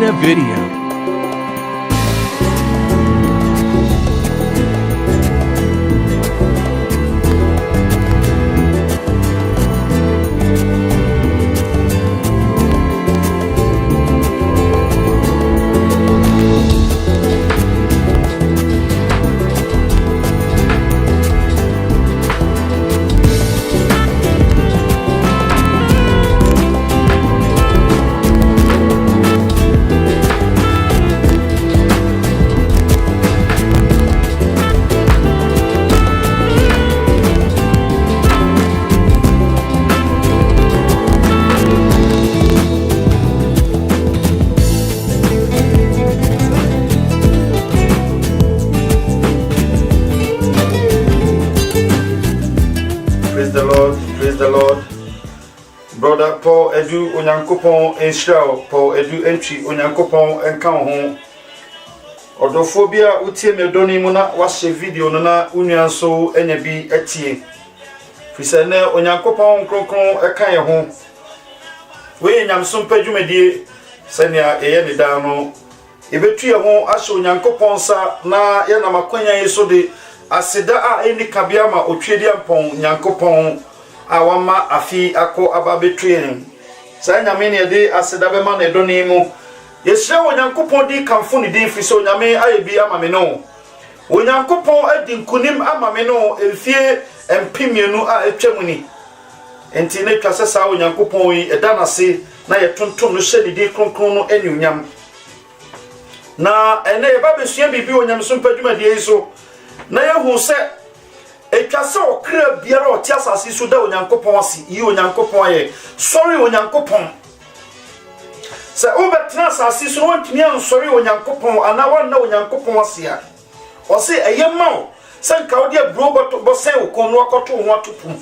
a video. Praise the Lord. Brother Paul Edu Onyankopon Israel, Paul Edu Entry Onyankopon enka ho. Odophobia utie me doni mu na wahye video no na unwan so enya bi atie. Fise ne Onyankopon kronkron eka ye ho. We nyamso mpadwumadie sania eye ne da no. Ebetu ye ho ahye Onyankopon sa na ye na makwanya yeso de aseda a eni kabia ma otwedi ampon Nyankopon awama afi ako ababetuyen sa nyame ne de aseda be ma na edoni mu yesre Onyankopon di kamfo ne din friso nyame ayebi amame no Onyankopon adi nkunim amame no efie empimienu a etwamuni enti ne twase sa Onyankopon yi edanase na yetontom no hye ne di kronkron no enyunyam na ene eba besua bibi Onyamso mpadwumadie yiso na yehu se etwase okra biara oti asase so da Onyankopon asi yi Onyankopon ye sorry Onyankopon se obetra asase so wontumi ansori Onyankopon ana wanna Onyankopon asi a o se eyema o se nka wo de aburo bo se wo no akoto ho atopum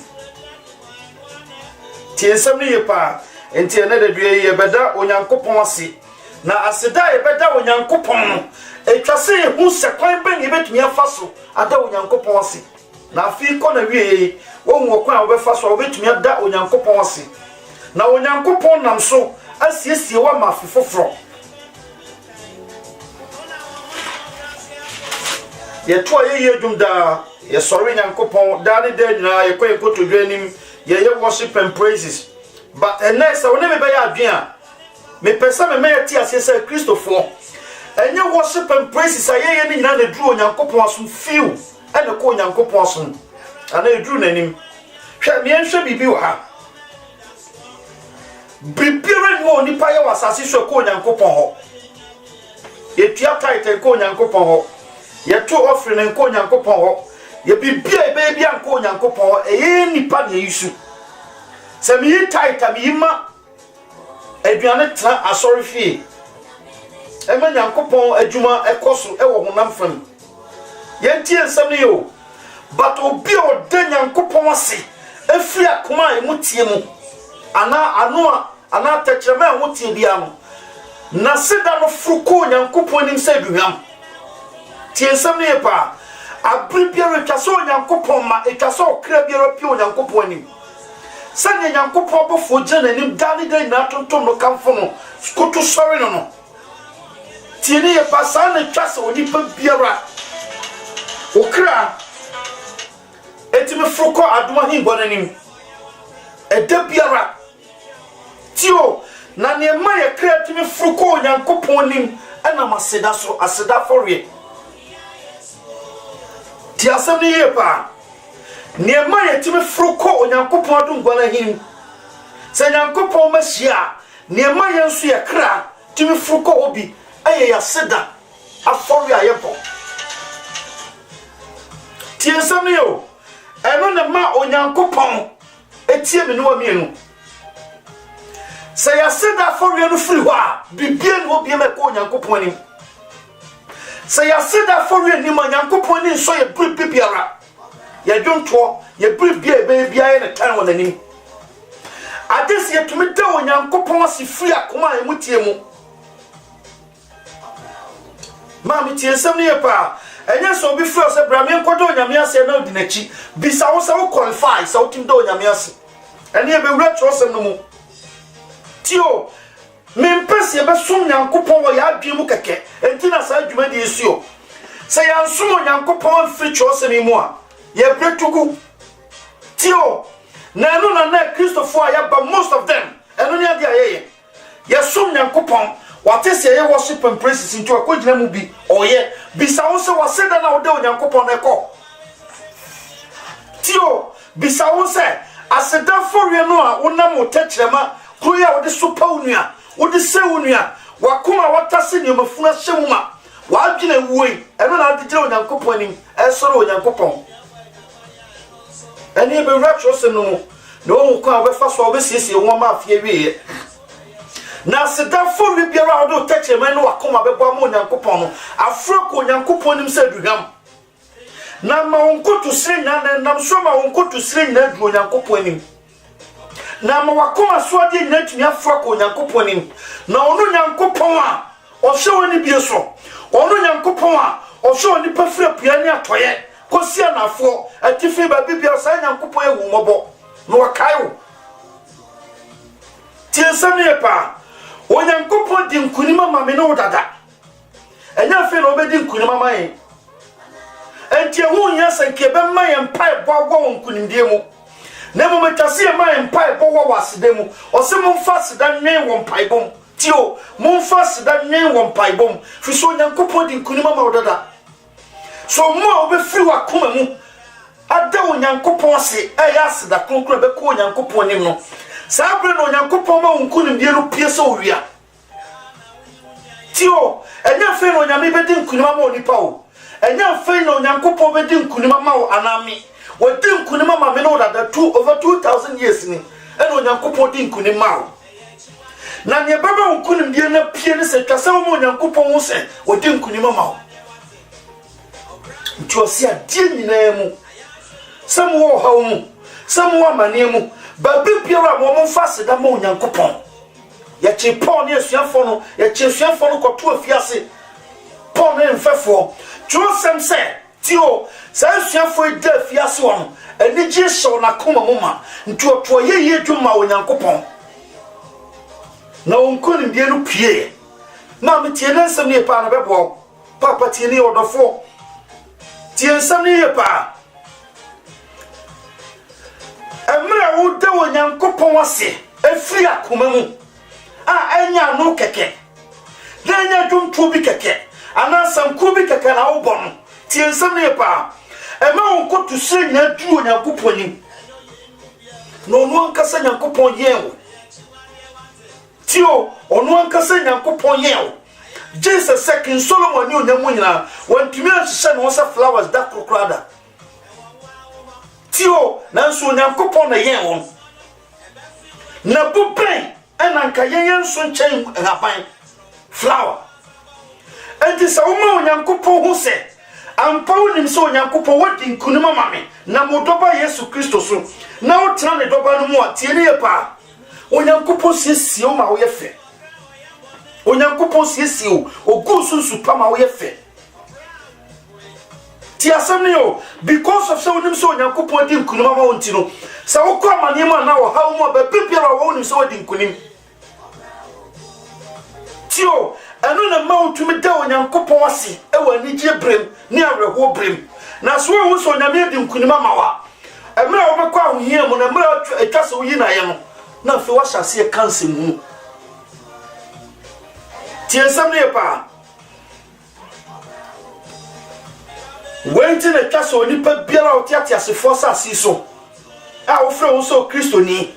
tie nsam ne ye pa enti ene da due ye beda Onyankopon asi na aseda ye beda Onyankopon etwase hu se kwan ben ye betumi afaso ada Onyankopon asi na afi ko na wie won wo kwan obefa so obetumi ada Onyankopon asi na Onyankopon nam so asiesie wa mafofofro ye to ye dwumda ye sori Onyankopon da ne da nyina ye ko ekotodwanim ye worship and praises but next I will never be adwan me pesa me ti asese Christopher enye worship and praises aye ni nyina na duru Onyankopon asom feel ene ko Onyankopon asom ana eduru nanim hwe me nhwe bibi wa ha bibire no nipa ye wasase so ko Onyankopon ho ye tua title ko Onyankopon ho ye to offering ko Onyankopon ho ye bibia ebe bia ko Onyankopon ho eye nipa ne yisu se me yi title me yima aduane tra asori fie ema Nyankopon adwuma ekoso ewo honam fam yentie nsam ne yo but obi o de Nyankopon ase efiri akoma emutie mu ana tachrema emutie bia no na seda no fruko Nyankopon nim se duham tie nsam ne pa abribia retwaso Nyankopon ma etwaso okra bia pio Nyankopon nim sane Nyankopon bofo gena nim dani de na tontom no kamfo no skutu sori no tie ne pa sane twase onipa biara okra etime fruko aduma himbo nanim eda biara tio na ne ma ye kra etime fruko Nyankopon nim ana maseda so aseda forwe ti asem ne ye pa ne ma ye etime fruko Onyankopon adum gwana him se Nyankopon mahia ne ma ye nso ye kra etime fruko obi aye ya seda aforwe ayepo tie nsam yo eno ne ma Onyankopon etie me no amienu se ya seda forwe no firi ho a bibie no obi me ko Onyankopon nim se ya seda forwe ni ma Onyankopon ni so ye bibiara ye dwonto ye bibie bia ye ne tan wona nim adesi ye tumi da Onyankopon asi firi akoma emutie mu ma mi tie nsam ne pa enye so bi fro se bra me nkodo Onyame ase na odinachi bisa wo se wo qualify so tim do Onyame ase ene e be wura trosem no mu tio mempese be som Nyankopon wo ya adwe mu keke enti na sa adwuma de esuo se ya som Nyankopon firi kyosemi mu a ye bretugu tio na no na Christopher ayaba most of them eno ne ade ayeye ye som Nyankopon wate se ye worship and praises into akogina mu bi oye bisa wo se waseda na ode Nyankopon na ko tio bisa wo se aseda forwe no a wonam otakyerema kuya wode sopa onua wode se onua wakoma watase ne mafuna hyemuma wadwena wuoi eno na ade gire Nyankopon anim esoro Nyankopon eni be ratcho se no no ko abefa so obesiesie woma afie wiye na aseda forwe biara wode otakyerema no wakoma bebo am Nyankopon no afro ko Nyankopon nim se aduham na ma wonkoto sire na nam so ma wonkoto sire na adu Nyankopon anim na ma wakoma so ade nyina tumi afro ko Nyankopon anim na ono Nyankopon a ohwe woni bie so ono Nyankopon a ohwe woni pafira pia ne atoye kosi anafo atifi ba bibia sa Nyankopon ewu mobo no wakayo tiensam ne pa o Nyankopon di nkunima ma me no dada enya fe no obedi nkunima ma yen enti ehu nya sanke be ma yen pai boagwo nkunimdie mu na mo metase e ma yen pai bo wasede mu o se mo mfa seda nwen wo pai bom tio mo mfa seda nwen wo pai bom fi so Nyankopon di nkunima ma odada so mo obefiri wakoma mu ada wo Nyankopon se eya seda kronkro be ko Nyankopon nim no sabre no Nyankopon ma nkunimdie no pie so wia tio enya fe no nyame be di nkunima ma onipa o enya fe no Nyankopon be di nkunima ma o anami we di nkunima ma me no dada over 2000 years ni eno Nyankopon di nkunima o na nye baba nkunimdie na pie ne se twase mo Nyankopon wo se we di nkunima ma o ntuosi adie nyina mu samwo ha mu samwo amane mu ba bibiara mo mfa seda mo Nyankopon ya che pon ne suafo no ya che suafo no koto afiase pon ne mfefo twosem se tio sa suafo da afiase won ani je hyew na koma moma ntuoto yeye dwuma wo Nyankopon na onkoni die no pie na me tie na nsem ne pa na bebo papa tie ne odofo tie nsem ne pa emra wo da wo Nyankopon wase afiri akoma mu a enya no keke na enya dwumto bi keke anasam ku bi keke na wo bon tie nsem ne pa ema wonko to sire nya du Nyankopon ni no no ankasa Nyankopon yewo tio ono ankasa Nyankopon yewo Jesus second Solomon ni onyamu nyina wantumi ahye no sa flowers da krokrada tio nanso Nyankopon na yewo na bupen enanka yen so nchen haban flower enti sa wo Nyankopon hu se ampa wonim se Nyankopon wodi nkunima mame na modoba Yesu Kristo so na wo tena ne doba no mu atie ne pa Nyankopon siesie o ma wo yefe Nyankopon siesie o ogusunsu pa ma wo yefe ti asem ne o because of se wonim se Nyankopon di nkunima ma wonti no sa wo kwa manema na wo ha wo ba bibia wo wonim se wodi nkunim tio anu na ma utumi da Nyankopon wase e wani gye brem ne awerho brem na so wo so nyame di nkunima ma wa emra wo bekwa ahohia mu na emra atwa se wo yi na ye no na fe wa hyase e kanse mu tie sam ne pa wenti na twa se onipa biara o tiatia se force asiso a wo frɛ wo so Kristo ni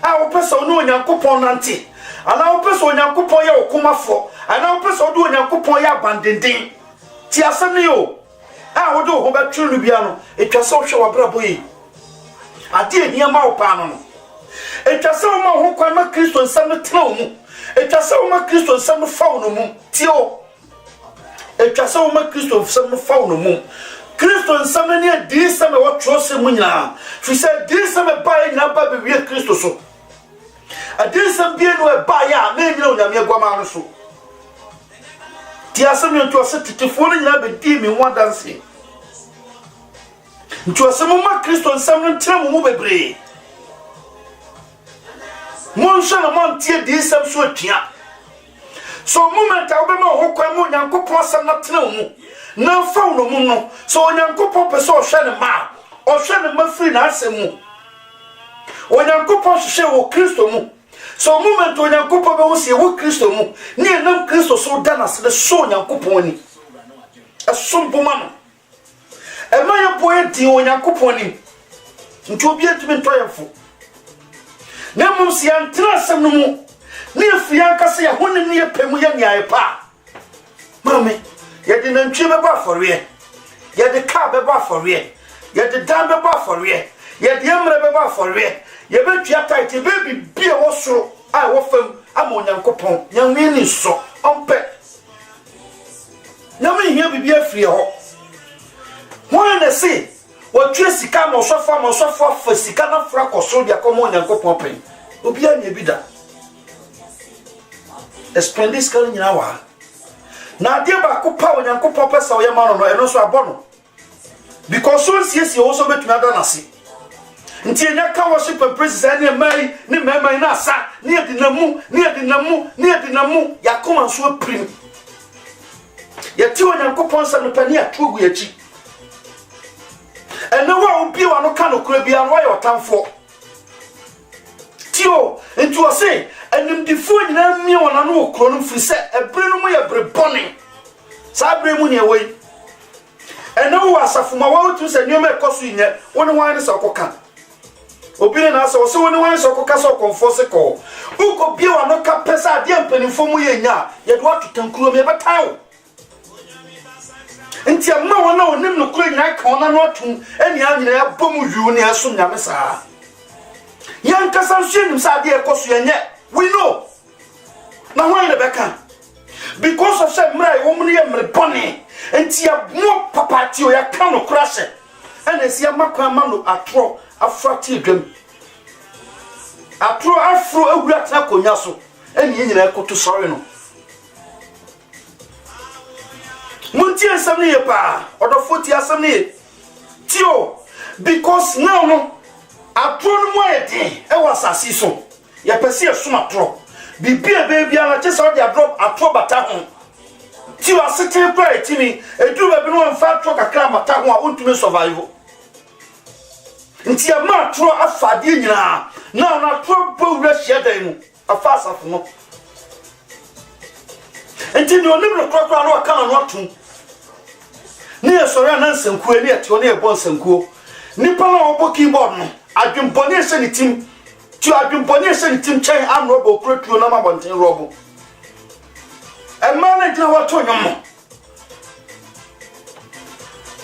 a wo pesa no Nyankopon nante ana wo pesa Nyankopon ye okomafo ana wo pesa do Nyankopon ye abandenden ti asem ne yo a wo do ho ba twelu bia no etwa se wo hwe wa brabo yi ade ehia ma wo pa no etwa se wo ma ho kwa ma Kristo nsam no tena wo mu etwa se wo ma Kristo nsam no fa wo no mu ti o etwa se wo ma Kristo nsam no fa wo no mu Kristo nsam ne di nsam e wo twose mu nyina fi se di nsam e ba nyina ba be wie Kristo so adensam bie no e ba ya na nyina onyame agwama no so ti asem no to se titifo no nyina be di mi ho danse nti asem ma Kristo nsam no ntira mu bebre Monshana montie di sam so atua. So moment a obema ho kwan mo Nyankopon asam na tena mu. Na fa no mu no. So Nyankopon pese o hwe ne ma. O hwe ne ma firi na asem mu. O Nyankopon hwe wo Kristo mu. So moment o Nyankopon be wo se wo Kristo mu. Ne enam Kristo so da na se so Nyankopon ni. Asompo ma no. E ma ye boye di o Nyankopon ni. Nti obi atumi ntoyefo. Na mum si antra asem no mu. Ne afia kase ya honim ne pemu ya nyae pa. Mame, ye de nantwe be ba for ye. Ye de car be ba for ye. Ye de dan be ba for ye. Ye de emre be ba for ye. Ye be tua tight be bibie wo soro ai wo fam ama Onyankopon. Nyame ni so ompe. Nyame hia bibie afiri ho. Wọ́n na say wo tue sika mo sofo fa sika na fra koso bia ko mo Onyankopon pen. Obi anya bi da. Explain this kind nyina wa. Na de ba ko pa Onyankopon pesa o ye ma no eno so abono. Because so siesie wo so betumi ada na se. Nti enya ka worship and praise any mai ni mai na asa ni adinamu yakoma so prim. Ya ti Onyankopon sa no pani atogu yachi. Eno wa obi wa no ka no kura bia no ya otamfo. Tio nti o se enim difo nyina mi wona no okro no firi se ebre no mu ya bre bone. Sa bre mu ne wei. Eno wa asafuma wa otu se nyoma ekoso nye woni wan ne se okoka. Obi na se o se woni wan se okoka se okonfo se ko. Uko bia wa no ka pesa ade ampanifo mu ye nya ye do atutankulo me betawo. Nti amma wona onim no kuro nya ka wona no atum eni anyina ya bomu yu ne aso nyame saa. Yan kasa hwenim sa ade ekoso ye nye. We know. Na why the beka? Because of say mrai wo mu ne ye mre bone. Enti ya mo papati o ya ka no crash. Ene si ya makwa ma no atro afrati dwam. Atro afro awura ta konya so. Eni nyina ekoto sorry no. Munti asam ne ye pa. Odofo ti asam ne ye. Tio because now no atro no mo ye den e wasasi so. Ya pese esuma atro. Bibia baby ala chese o dia drop atro bata ho. Tio asete kwa etimi edu ba bi no mfa atro kakra bata ho a ontumi survive. Nti ama atro afade nyina na atro bowura hia dan mu afa asafo no. Nti ni onim no kwakwa no aka no atum. Ni esore na nsanku ani ate ne ebo nsanku. Nipa na obo keyboard no adwempone se ni tim. Ti adwempone se ni tim chen am robo kuretuo na mabonten robo. Emma na gina wato nyomo.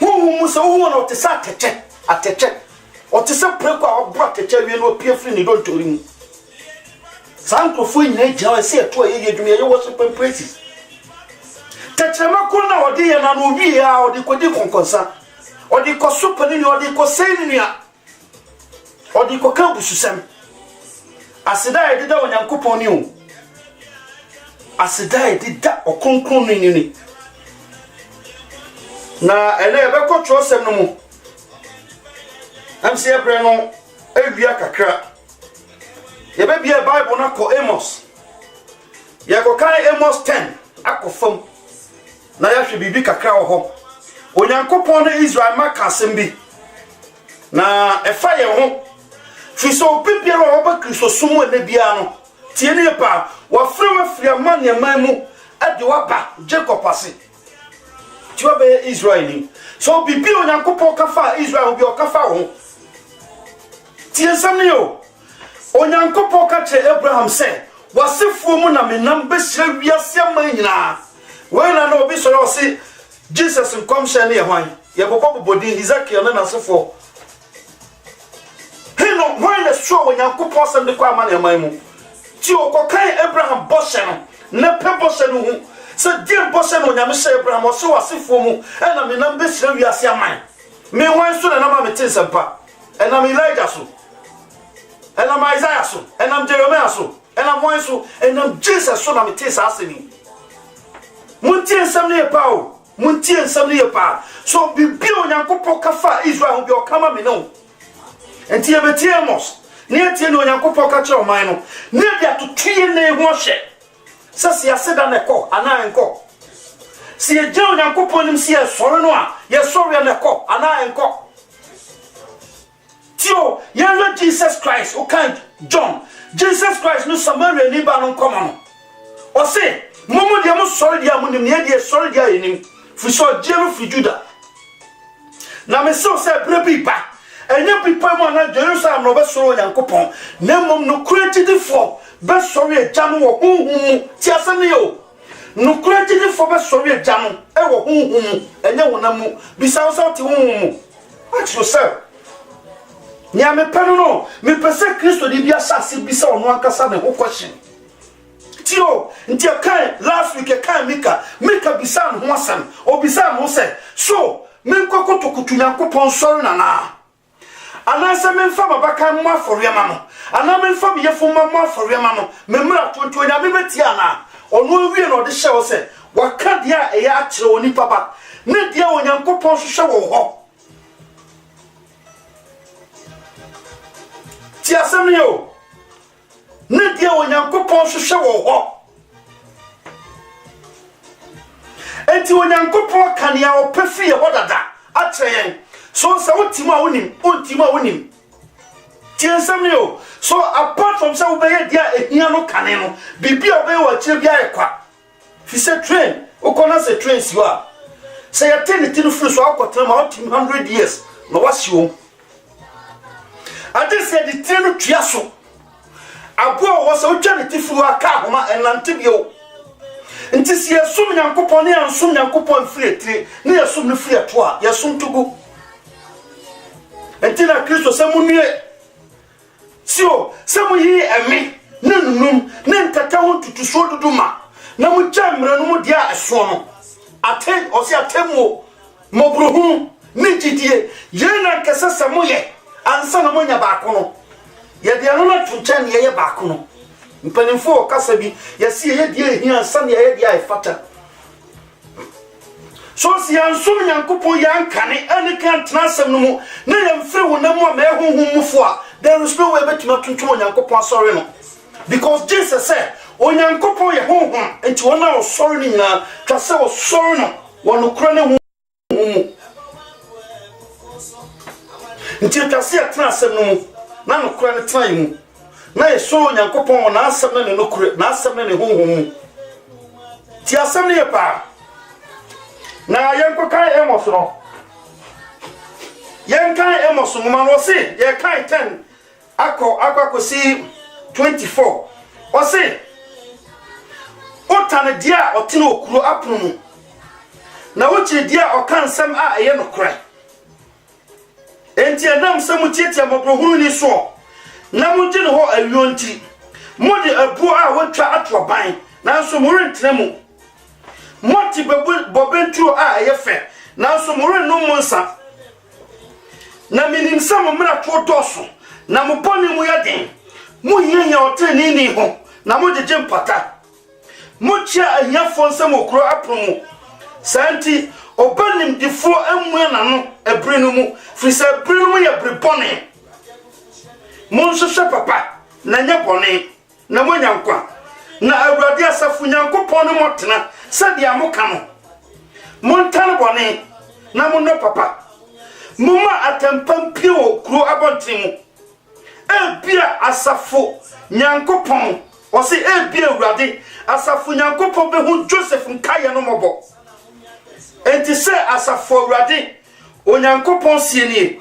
Hu so hu na otisa atete. Otisa preko a obra atete wie no pie free ni don tori mu. Sankofo nyina gina we se eto ye yedwumi ye worship and praises. Techema ko na odi ye na no wi ya odi kodi konkonsa. Odi ko supani ni odi ko sei ni a. Odi ko kan bususem. Asida edida Onyankopon ni o. Asida edida okonkron ni. Na ene ebe ko twosem no mu. Am se ebre no ewia kakra. Ye be bia Bible na ko Amos. Ye ko kan Amos 10 akofam. Na ya hwe bibi kakra wo ho. Onyankopon na Israel maka sembi. Na efa ye ho. Fiso bibia ro oba Kristo sumu na bia no. Tie ne pa wa frɛ amane manmu ade waba Jacob ase. Ti wa be Israel ni. So bibia Onyankopon ka fa Israel bi o ka fa ho. Tie sam ne yo. Onyankopon ka che Abraham se wasefo mu na menam be hira wiase amanyina. We na no obi so yo se Jesus nkom hye ne ye hwan. Ye bobɔ bobodin Ezekiel na nasefo. Hino hwan na so Onyankopon sam de kwa amane manmu. Ti o ko kan Abraham boshe no na pe boshe no hu se die boshe no nyame hye Abraham o so wasefo mu e na menam be hira wiase aman. Me hwan so na na ma mete sempa. E na Elijah so. And I'm Isaiah so, and I'm Jeremiah so, and I'm one so, and I'm Jesus so. I'm a taste asking. Munti and some near power, Munti and some near power. So be built Yanko Kafa Israel will be or come me no. And Amos, ne tie ne onyankopon ka kire oman no ne dia to tue ne ho hye sase ya seda ne ko ana enko si ye je onyankopon nim si ye soro no a ye soro ya ne ko ana enko tio ye lo Jesus Christ o kan John Jesus Christ no Samaria ni ba no nkoma no o se momo dia mo soro dia mo nim ne dia soro dia yenim fi so jero fi Juda na me so se brebi ba enye pipa mo na Jerusalem no be soro onyankopon na mom no created for be soro e janu wo hunhum ti asem yo no created for be soro e janu e wo hunhum enye wonamu bisa wo so ti hunhum ask yourself nya me penu no me pese Kristo di bia sase bisa ono ankasa ne ho question tio nti kan last week kan mika bisa no ho asem obisa no se so men kokotokutu Nyankopon soro na anasa men fa babaka mo aforiama no ana men fa yefo mo aforiama no memra tonto nya me betia na ono wie no de hye wo se waka dia e ya akire oni papa ne dia Onyankopon hye wo ho ti asem yo ne dia Onyankopon hye wo ho enti Onyankopon kan ya opefi ye hodada akire so say otima wonim tiensam yo so apart from say obey dia ehia no kane no bibia obey wa kire bia ekwa fi say train ukona say train siwa say ya ten furu so akotra ma 100 years no wasiwo ade say the train no tua so abo wo say otwa ne tifuru aka homa enante bio nti si yesum Nyankopon ne ansum Nyankopon firi tire ne yesum ne firi to a yesum tugu enti na Kristo se munue sio se mu yi emi ne nunum ne ntata ho tutuso duduma na mu jamre no mu dia eso no aten o se atemo mobruhu ne jidie ye na kese se mu ye ansa na mu nya ba ko no ye dia no na tunchan ye ba ko no mpanimfo kasa bi yesi ye die hia ansa na ye dia efata so si ansum Nyankopon yankane ani kan transem no mu na yamfiri wonamu a mehunhum mufo a there is no way betuma tuntum Nyankopon sorry no because Jesus said Onyankopon ye honhom enti wona o sorry ni nyina twase o sorry no wono kura ne honhum enti twase ya transem no mu na no kura ne tran mu na ye so Onyankopon wona asem na ne no kura na asem na ne honhom ti asem ne ye pa na yenko kai Amos no yenkai Amos ngoma no se ye kai 10 akọ si 24 o se otane dia otene okuro apono mu na wochi dia okansam a eye no krai enti adam samu tietia mabrohunu ni so na mu gine ho awionti modi abu a wotwa atwa ban na so mu rentre mu moti bobentu a yefe na so mo re no monsa na minim sam mra to doso na mo boni mu yaden mu yenya otani ni ho na mo jeje mpata mo chia ahia sam okro apromo santi obanim difo amua na no ebre no mu frisa ebre no mu ye bre boni mo nso papa na nya boni na mo nyankwa na awurade asafu Nyankopon no motena sadi amoka no montan bone na mo no papa muma atampam pie wo kuro abontimu ebia asafu Nyankopon o se ebia awurade asafu Nyankopon be hu Joseph nkaye no mobo enti se asafu awurade o Nyankopon sienie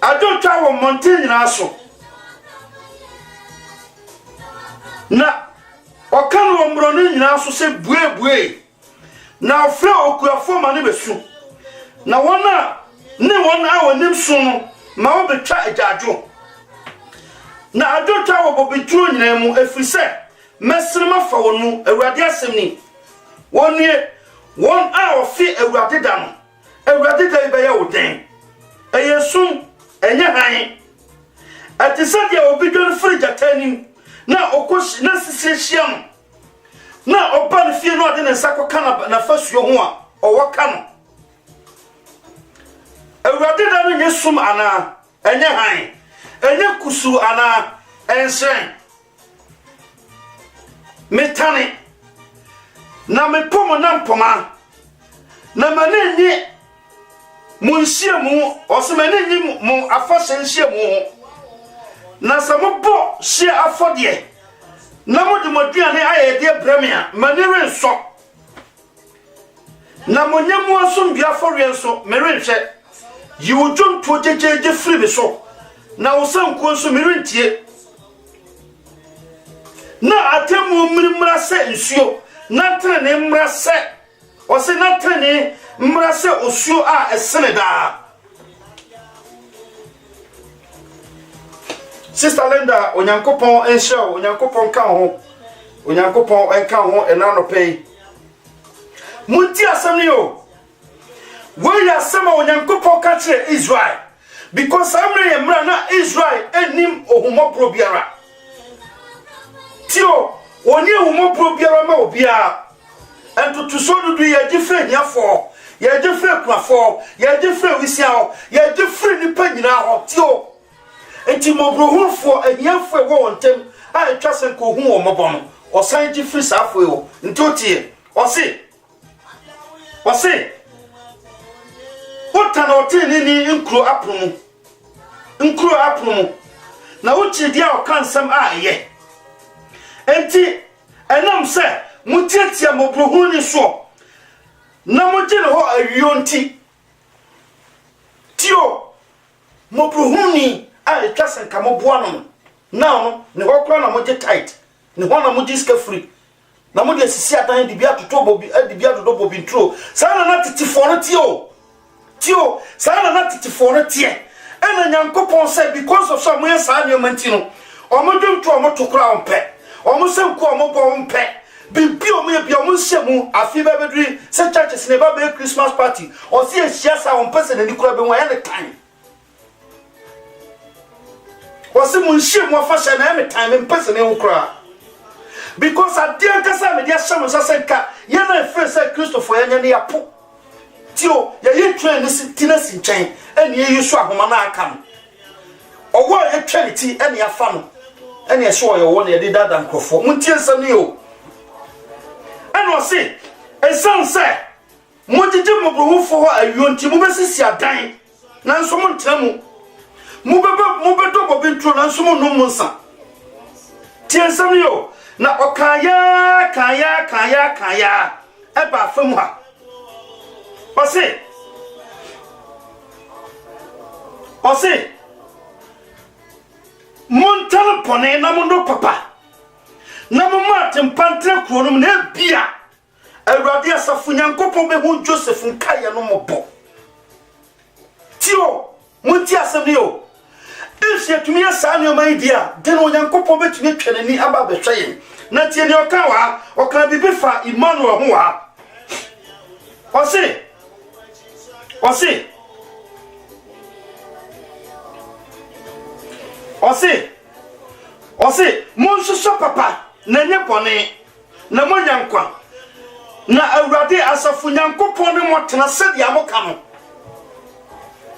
adotwa wo mountain na so na okan wo mbro ni nyina so se buebue na ofre okuafo ma ne besu na wona a wonim so no ma wo betwa ajajo na adotwa wo bobeturo nyina mu efrise mesrema fa wonu awurade asem ni wonue won a ofi awurade da no awurade da ibe ya woden eyesum enye han atisade obidon frigatanim na okoshi na sisihia na oban fie no ade ne nsako kana na fasuo ho a owoka no awurade da no nyesum ana enye han enye kusu ana ensen metane na mepomo na mpoma na manenye munhie mu osemanenye mu afase nhie mu na samobo hie afodie na mode moduane ayede bremia manere nso na monyemu asom bia forwe nso merenhwe yiwodwom to jejeje firi be so na wosanko nso merentie na atemu mrimra se nsuo na trene mmra se ose na trene mmra se osuo a esene da. Sister Linda onyankopon enhyew onyankopon ka ho onyankopon enka ho enanopei munti asem ni o we ya sama onyankopon ka kire Israel because amre yemra na Israel enim ohumopro biara tio oni ohumopro biara ma obia entutu so dudu ye gifre hiafo ye gifre kwafo ye gifre wisiao ye gifre nipa nyina ho tio enti mobrohufo ahiafo wo wontem a etwasen ko hu wo mobono osan gifre safo wo enti otie Wase utana otini ni nkro apromu na uchi dia okansam aye enti enam se mutiatia mobrohuni so na mojene ho awionti tio mobrohuni a etwasen ka moboano now ne hokra na moje tight ne ho na moje ska free na modi asisi atan di bia toto bobi di bia dodo bobi ntro sana na titifo no tio sana na titifo no tie ena nyankopon say because of some way sa nyoma ntino omodum to omotokra ompe omosanku omobo ompe bibi omo bia omonhyemu afi babedri se churches ne ba be Christmas party o si ehia sa ompese na nikura be won ne tan o si munhyemu afasha na me tan me mpese ne nkura because at the end kasa me dia shamo sasenka ye na free say Christopher yanya ne yapo tio ye train ni tinasi nchen ene ye yusu ahoma na aka no owo ye tweliti ene afa no ene ye so ye wo na ye dada nkrofo muntie nsam ni o ene o se esan se mojije mobrohufo ho awionti mu besisi adan na nso mo ntramu mu bedo bobi ntro na nso mo no monsa tie nsam ni o na okaya kaya eba fam ha ose montal pone na mundo papa na mama tempantre kronum na bia awurade asafo nyankopon be hu Joseph nkaya no mobo tio munti asem o Ese tumi asa ne o mai dia de no nyankopon betumi twenani aba behwe na tie ne oka bibi fa Emmanuel ho wa ose monsuso papa na nye pone na monyankwa na awurade asafo nyankopon ne motena sadia moka no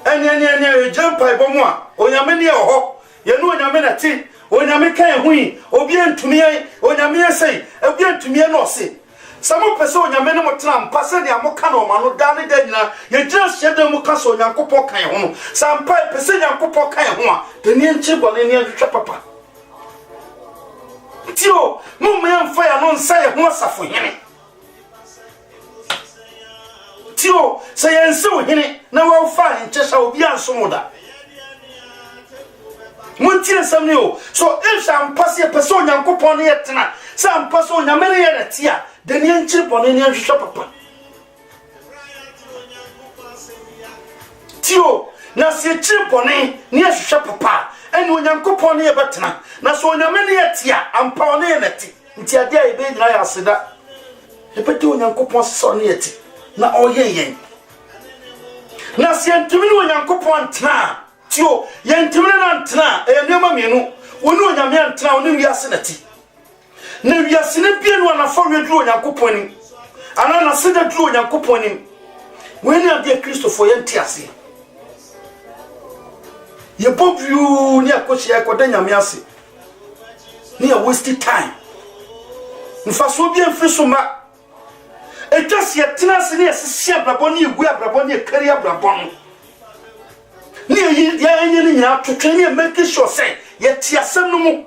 ene jumpa ibomu a onyame ne ho ye no onyame na ti onyame kan hui obi antumi onyame sei obi antumi na ose samo pese onyame ne motena mpase ne amoka no ma no dane da nyina ye gira hyeda mu ka so nyankopon kan ho no sampa pese nyankopon kan ho a tani enchi bone ne ahwehwe papa tio mo me amfa ya no nsa ye ho asafo hene tio se yense wo hene na wo fa nchesha obi ansomoda muntie nsam ne o so insam passe person nyankopon ne yetena sam passe onyame ne yeretia de ne nchiri bone ne ahwehwe papa tio na se chiri bone ne ahwehwe papa ene onyankopon ne yebetena na so onyame ne yetia ampa ne yeneti nti ade a ebe nyina ya aseda ebeti onyankopon so ne yeti na oyeyen na sientumi no nyankopon tena tio yentumi na tena enema mienu woni onyame antena woni wiase nati na wiase ne bie no na fawe duro nyankopon ni ana na sida duro nyankopon ni weni ade Christopher yenti ase ye bobu ni akochi akoda nyame ase ni a waste time nfa so bi enfri so ma etwase yetena ase ni asisi abrabọ ni egu abrabọ ni ekari abrabọ no ni ya enye ni nya atwetwe ni make sure say ye ti asem no mu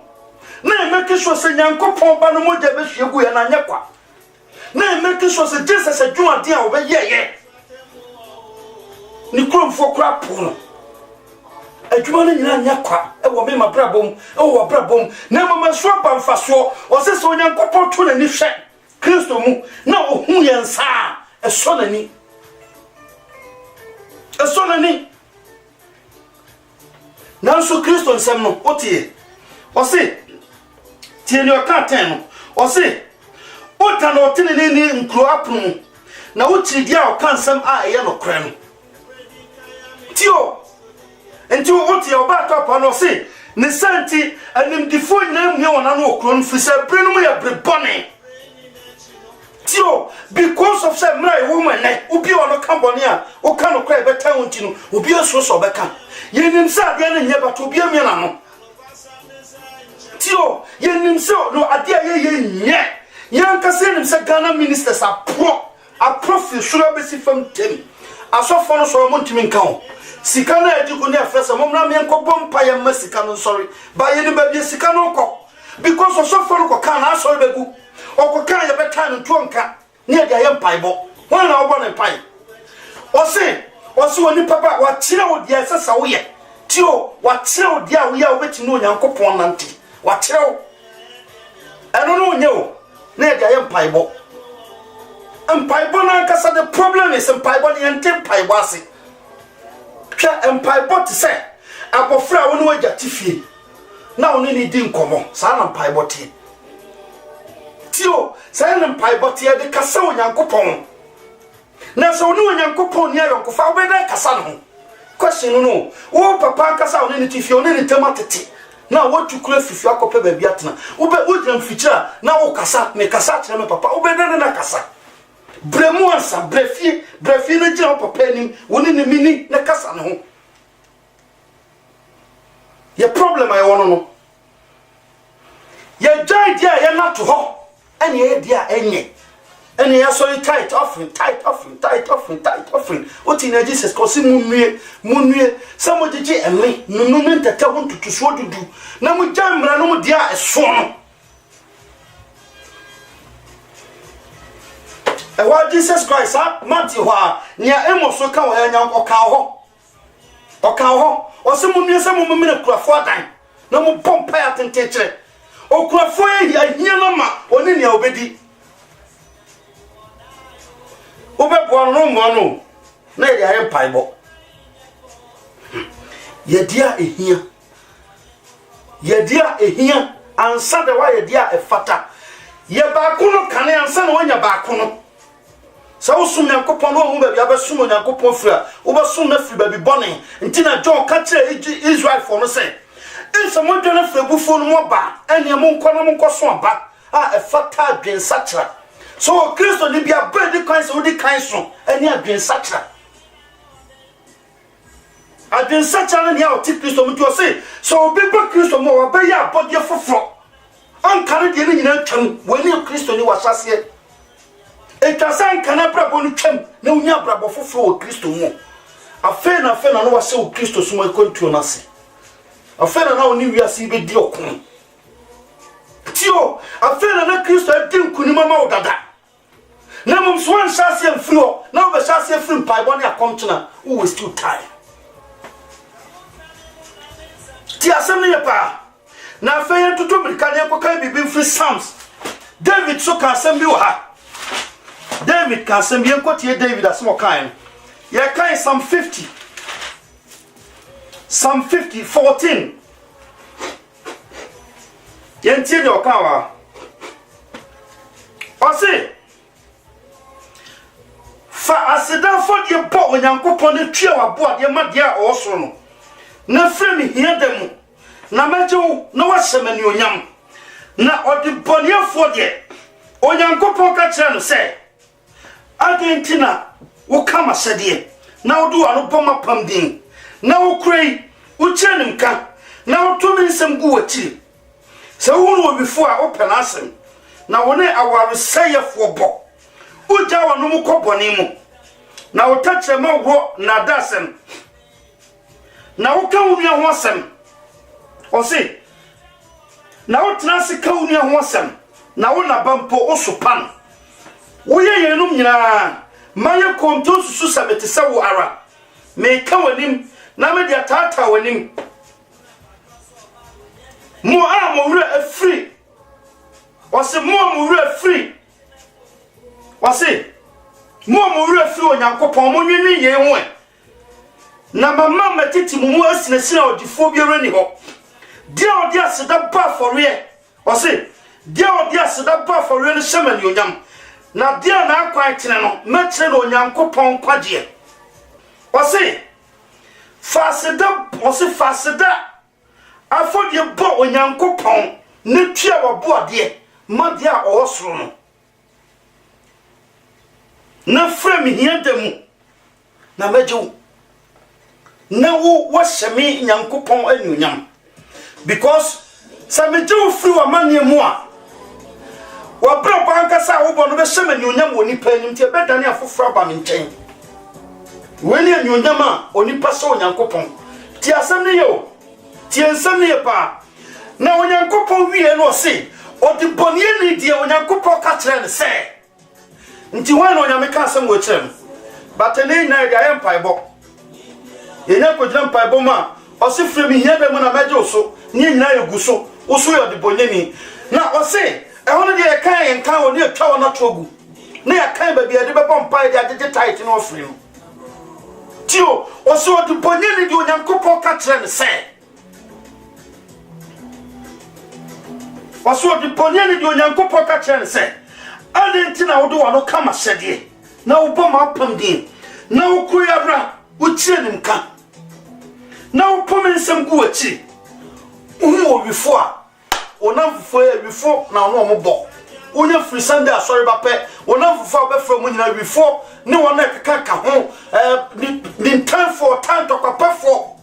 na make sure say Nyankopon ba no moja be hwegu ya na nyekwa na make sure say Jesus adwuma dia wo be ye ni kromfo kra pono adwuma no nyina nyekwa e wo me mabrabom e wo brabom na mama so bamfaso o se so Nyankopon to na ni hwe Kristo mu na ohun ye nsa e so na ni nanso Kristo nsem no otie o se tie ni o ka ten no o se o ta no tene ni nkro apunu na o chiri dia o ka nsem a eye no kra no tio enti o tie o ba top no se ne santi anim difo nyina mu wona no okro no fi se bre no mu ya bre bone tio because of say mra woman ne obi o no ka bone a o ka no kra be ta wonti no obi so so be ka yenim sa de na nye bato obi amia na no tio yenim so no ade ye nye yanka se nim se Ghana ministers apro fi shura be si fam tem asofo no so mo ntimi nka ho sika na ajiku ne afesa mo mra me nkobom pa ya ma sika no sorry ba yenim ba bi sika no ko because asofo no ko kan na sorry begu o ko kan ya beta no to nka ne dia ye mpaibo won na obo ne pai o se woni papa wa kire wo dia sesa wo ye tio wa kire wo dia wo ya wo beti no Nyankopon nante wa kire wo eno no nye wo na dia ye mpaibo na kasa the problem is mpaibo ne ente mpaibo ase hwa mpaibo te se abofra wo no wagya tifie na wo ni di nkomo sa na mpaibo te tio sa na mpaibo te de kasa wo Nyankopon na so no Nyankopon ni ayonkofa obeda kasa no question no wo papa kasa wo ni tifie wo ni tematete na wo tukura fifi akope ba bia tena wo gyam fichira na wo kasa me kasa kire me papa obeda na kasa bremu ansa brefie na gira papa ni wo ni mini na kasa no ho ye problem ay wono no ye jai dia ye na to ho ene ye dia enye ene ya so tight offering what in Jesus cause munue samo jeje eme nunu ntata ho tutuso dudu na mu jamra no mu dia eso no e wa Jesus Christ mati ho a nia emoso ka wo nya oka ho o se munue se mu mmene kurafo adan na mu pompa ya tentekere o kurafo ya hia no ma oni nia obedi ube bwano no na ye aye paibo ye dia ehia ansa de wa ye dia efata ye ba kuno kane ansa na wanya ba kuno sa usum Nyankopon no hu ba bia ba sum Nyankopon fira wo ba sum na firi ba bi bone ntina John ka kire Israel for no say enso mo dwena fira bufo no mo ba ene mo nko so ba a efata adwen satra so Kristo ni bia bedi kanso odi kanso eni adwen satra ni a oti Kristo mu to say so obi ba Kristo mo wa ba ya body foforo an kare de ni nyina twam wani Kristo ni wasase etwasan kana brabo no twam na unya brabo foforo wo Kristo mu afena no wase wo Kristo so mo kontuo na se afena na oni wiase be di okun tio afena na Kristo adi nkunima ma odada na mum swan shase mfrio na wo be shase free paibo ne akomtena wo still time ti asem ne pa na afeyen tutu mirika ne ko kai bibi free Psalms David so ka asem bi wo ha David ka asem bi enko tie David asem kan ye kan Psalm 50:14 yentie de okawa ose fa aseda fo de bo Onyankopon ne twa wabo ade ma de a oso no na fremi hiademu na majewu na wasemani onyam na odi boniafo de Onyankopon ka kire no se adentina wo kama sede na wo do ano boma pamdin na wo krei uchenim ka na otomi nsem gu wati se wonu obifo a open asem na wone aware sayefo bo uja wonu mu koboni mu na wotache ma wo na dasem na woka wonu ho asem o se na wotena se ka wonu ho asem na wona bampo osupan wo ye yenum nyina maye konto susu sabete se wo ara me ka wanim na me dia tata wanim mo a mo wura afri wase mo wura afri wase mo wura afri onyankopon mo nwini ye ho na mama matiti mu asinasina odifo biara ni ho dia odi aseda ba for ye wase dia odi aseda ba for ye no shamani onyam na dia na akwan tene no metre no onyankopon kwaje wase faseda afodie bo onyankopon ne tua wabo ade ma dia owosoro no na frem hiademu na meju na wo shemi nyankopon anyunyam because sameju free wa manie mu a wa bra banka sa wo bo no be shemi anyunyam woni panim tie bedane afofra ba me nchen weni anyunyam a oni pasa onyankopon ti asem ne yo ti ensem ne pa na onyankopon wie no se odi bonie ni die onyankopon ka kire ne se nti wan no nyameka asem wo kire batene na ya empaibo yenya ko jira empaibo ma o se frem hiada mu na meje so ni nyina yeguso wo so yo odi bonie ni na o se e hono de kan yen kan oni atwa wona togu na ya kan ba bia de be bom pai de agege tight no frem tio o so odi bonie ni di onyankopon ka kire ne se waso di ponyani di onyankopon ka kire ne se adenti na wodo wano kama sede na wo bom apam din na wo kuyabra wo kire nim ka na wo pom nsem gu wachi wo wifo a onamfo wifo na ono ombo onya free Sunday asori ba pe onamfo ba fra mu nyina wifo ne wona keka ka ho ni time for time to papa for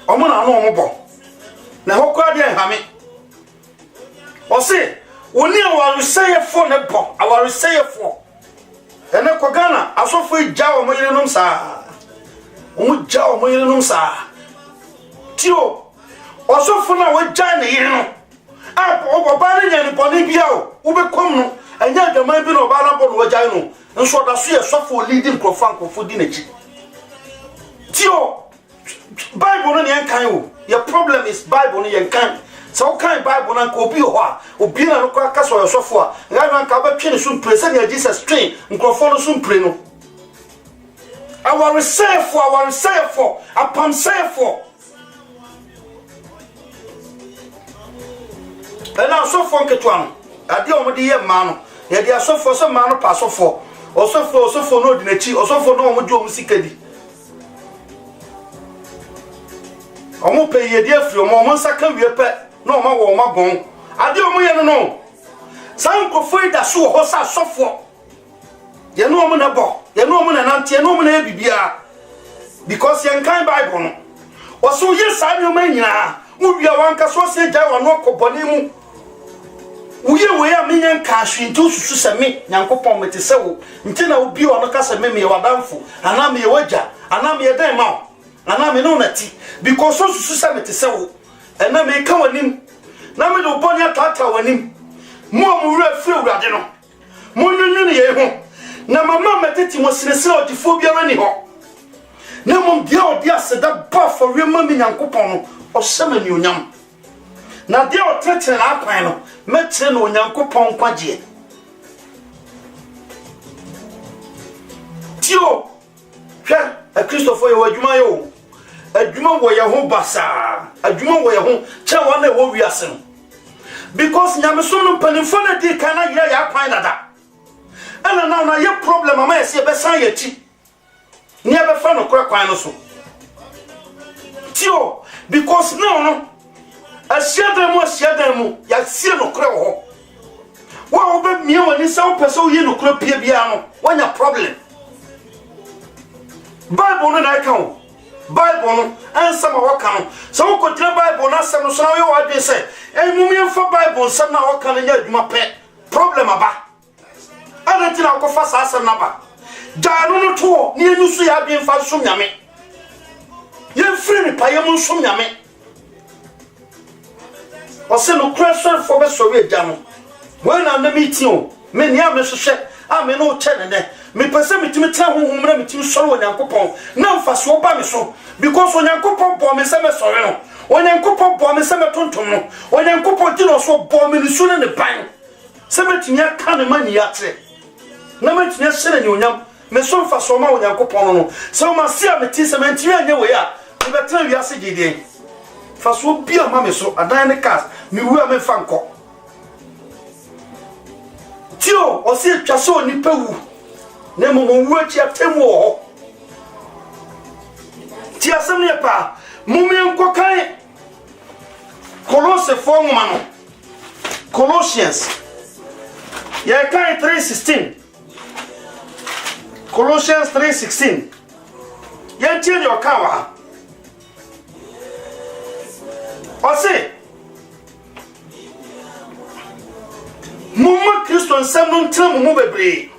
omo na ono ombo na hokwa de hame Ose, oni awaru sayefo ne bo, awaru sayefo. Ene ko Ghana, asofo ija o mo yerenum sa. Omo ja o mo yerenum sa. Tio, osofo na wo ja ne yerenum. A oba ne nya ni boni bia o, wo be kom no, enya adama bi no ba na bo no wo ja no. Nso da so ye sofo leading crofo di na chi. Tio, Bible no ne enkan o. Your problem is Bible no ye enkan. So kind Bible na ko bi ho a obi na no ka so yosofo a nga ka ba twe ne so mpre se ne Jesus train nkrofo no so mpre no our safe upon safe ana sofo nketwa no ade o mo de ye ma no ye de asofo so ma no pa sofo osofo no di na chi osofo no mo di o mo sikadi o mo pe ye de afri o mo nsaka wie pe no ma wo ma gon ade o mo ye no san ko foi da so ho sa sofo ye no mo na bo ye no mo na nante ye no mo na bibia because ye kan Bible no o so ye sa ni o ma nyina mu bia wan ka so se ja wa no ko boni mu uye we a menya nka hwinto susu se me nyankopon mete se wo nti na obi o no ka se me wadamfo ana me wagya ana me den ma ana me no nati because so susu se mete se wo ena me ka wanim na me do boni atata wanim mo wura firi urade no mo nyunyu ye ho na mama meteti mo sinesire odifo biara ni ho na mo dia odi aseda ba for we mami nyankopon no o semani onyam na dia o tete na akwan no metre no nyankopon kwaje tio hwa a Christopher ye wadwuma yo adwuma wo ye ho basa adwuma wo ye ho che wona wo wiase no because nyameso no panimfo na di kana yira ya akwan dada ana na ye problem ama ye se be san ye chi ni e be fa no kwan no so tio because no asiada mu ya sie no kra ho wa obe mie woni se wo pese wo ye no kra pie bia no wanya problem Bible no na kan Bible no answer ma waka no so wo kodina Bible na asem no so na yo wadwe se mummy mfa Bible nsem na waka no nya adwuma pe problem aba anati na kofa sa asem na ba janu no to ni enusu ya bi mfa so nyame ye free ni pa ye mo so nyame o se no question for be so we janu when na meeting o me ni am hwehwe a me no che ne me pese mitimi tra honhom na mitimi soro onyankopon na mfaso ba me so because onyankopon bo me se me soro no onyankopon bo me se me tontom no onyankopon ti no so bo me ni su ne ban se metinya ka ne mani ya tre na metinya sere ni onyam me so mfaso ma onyankopon no se o ma se a meti se mentinya anya we a me betra wi ase gide faso bia ma me so adan ne cars me wu a me fa nko tio o se twa so ni pewu ne mo wu achi atemu ho ti asem ne pa mummy enko kan Colossians 4 ngoma no Colossians ya kan 3:16 Colossians 3:16 ya tie yo kan wa o se mumma Kristo nsem no ntra mu bebre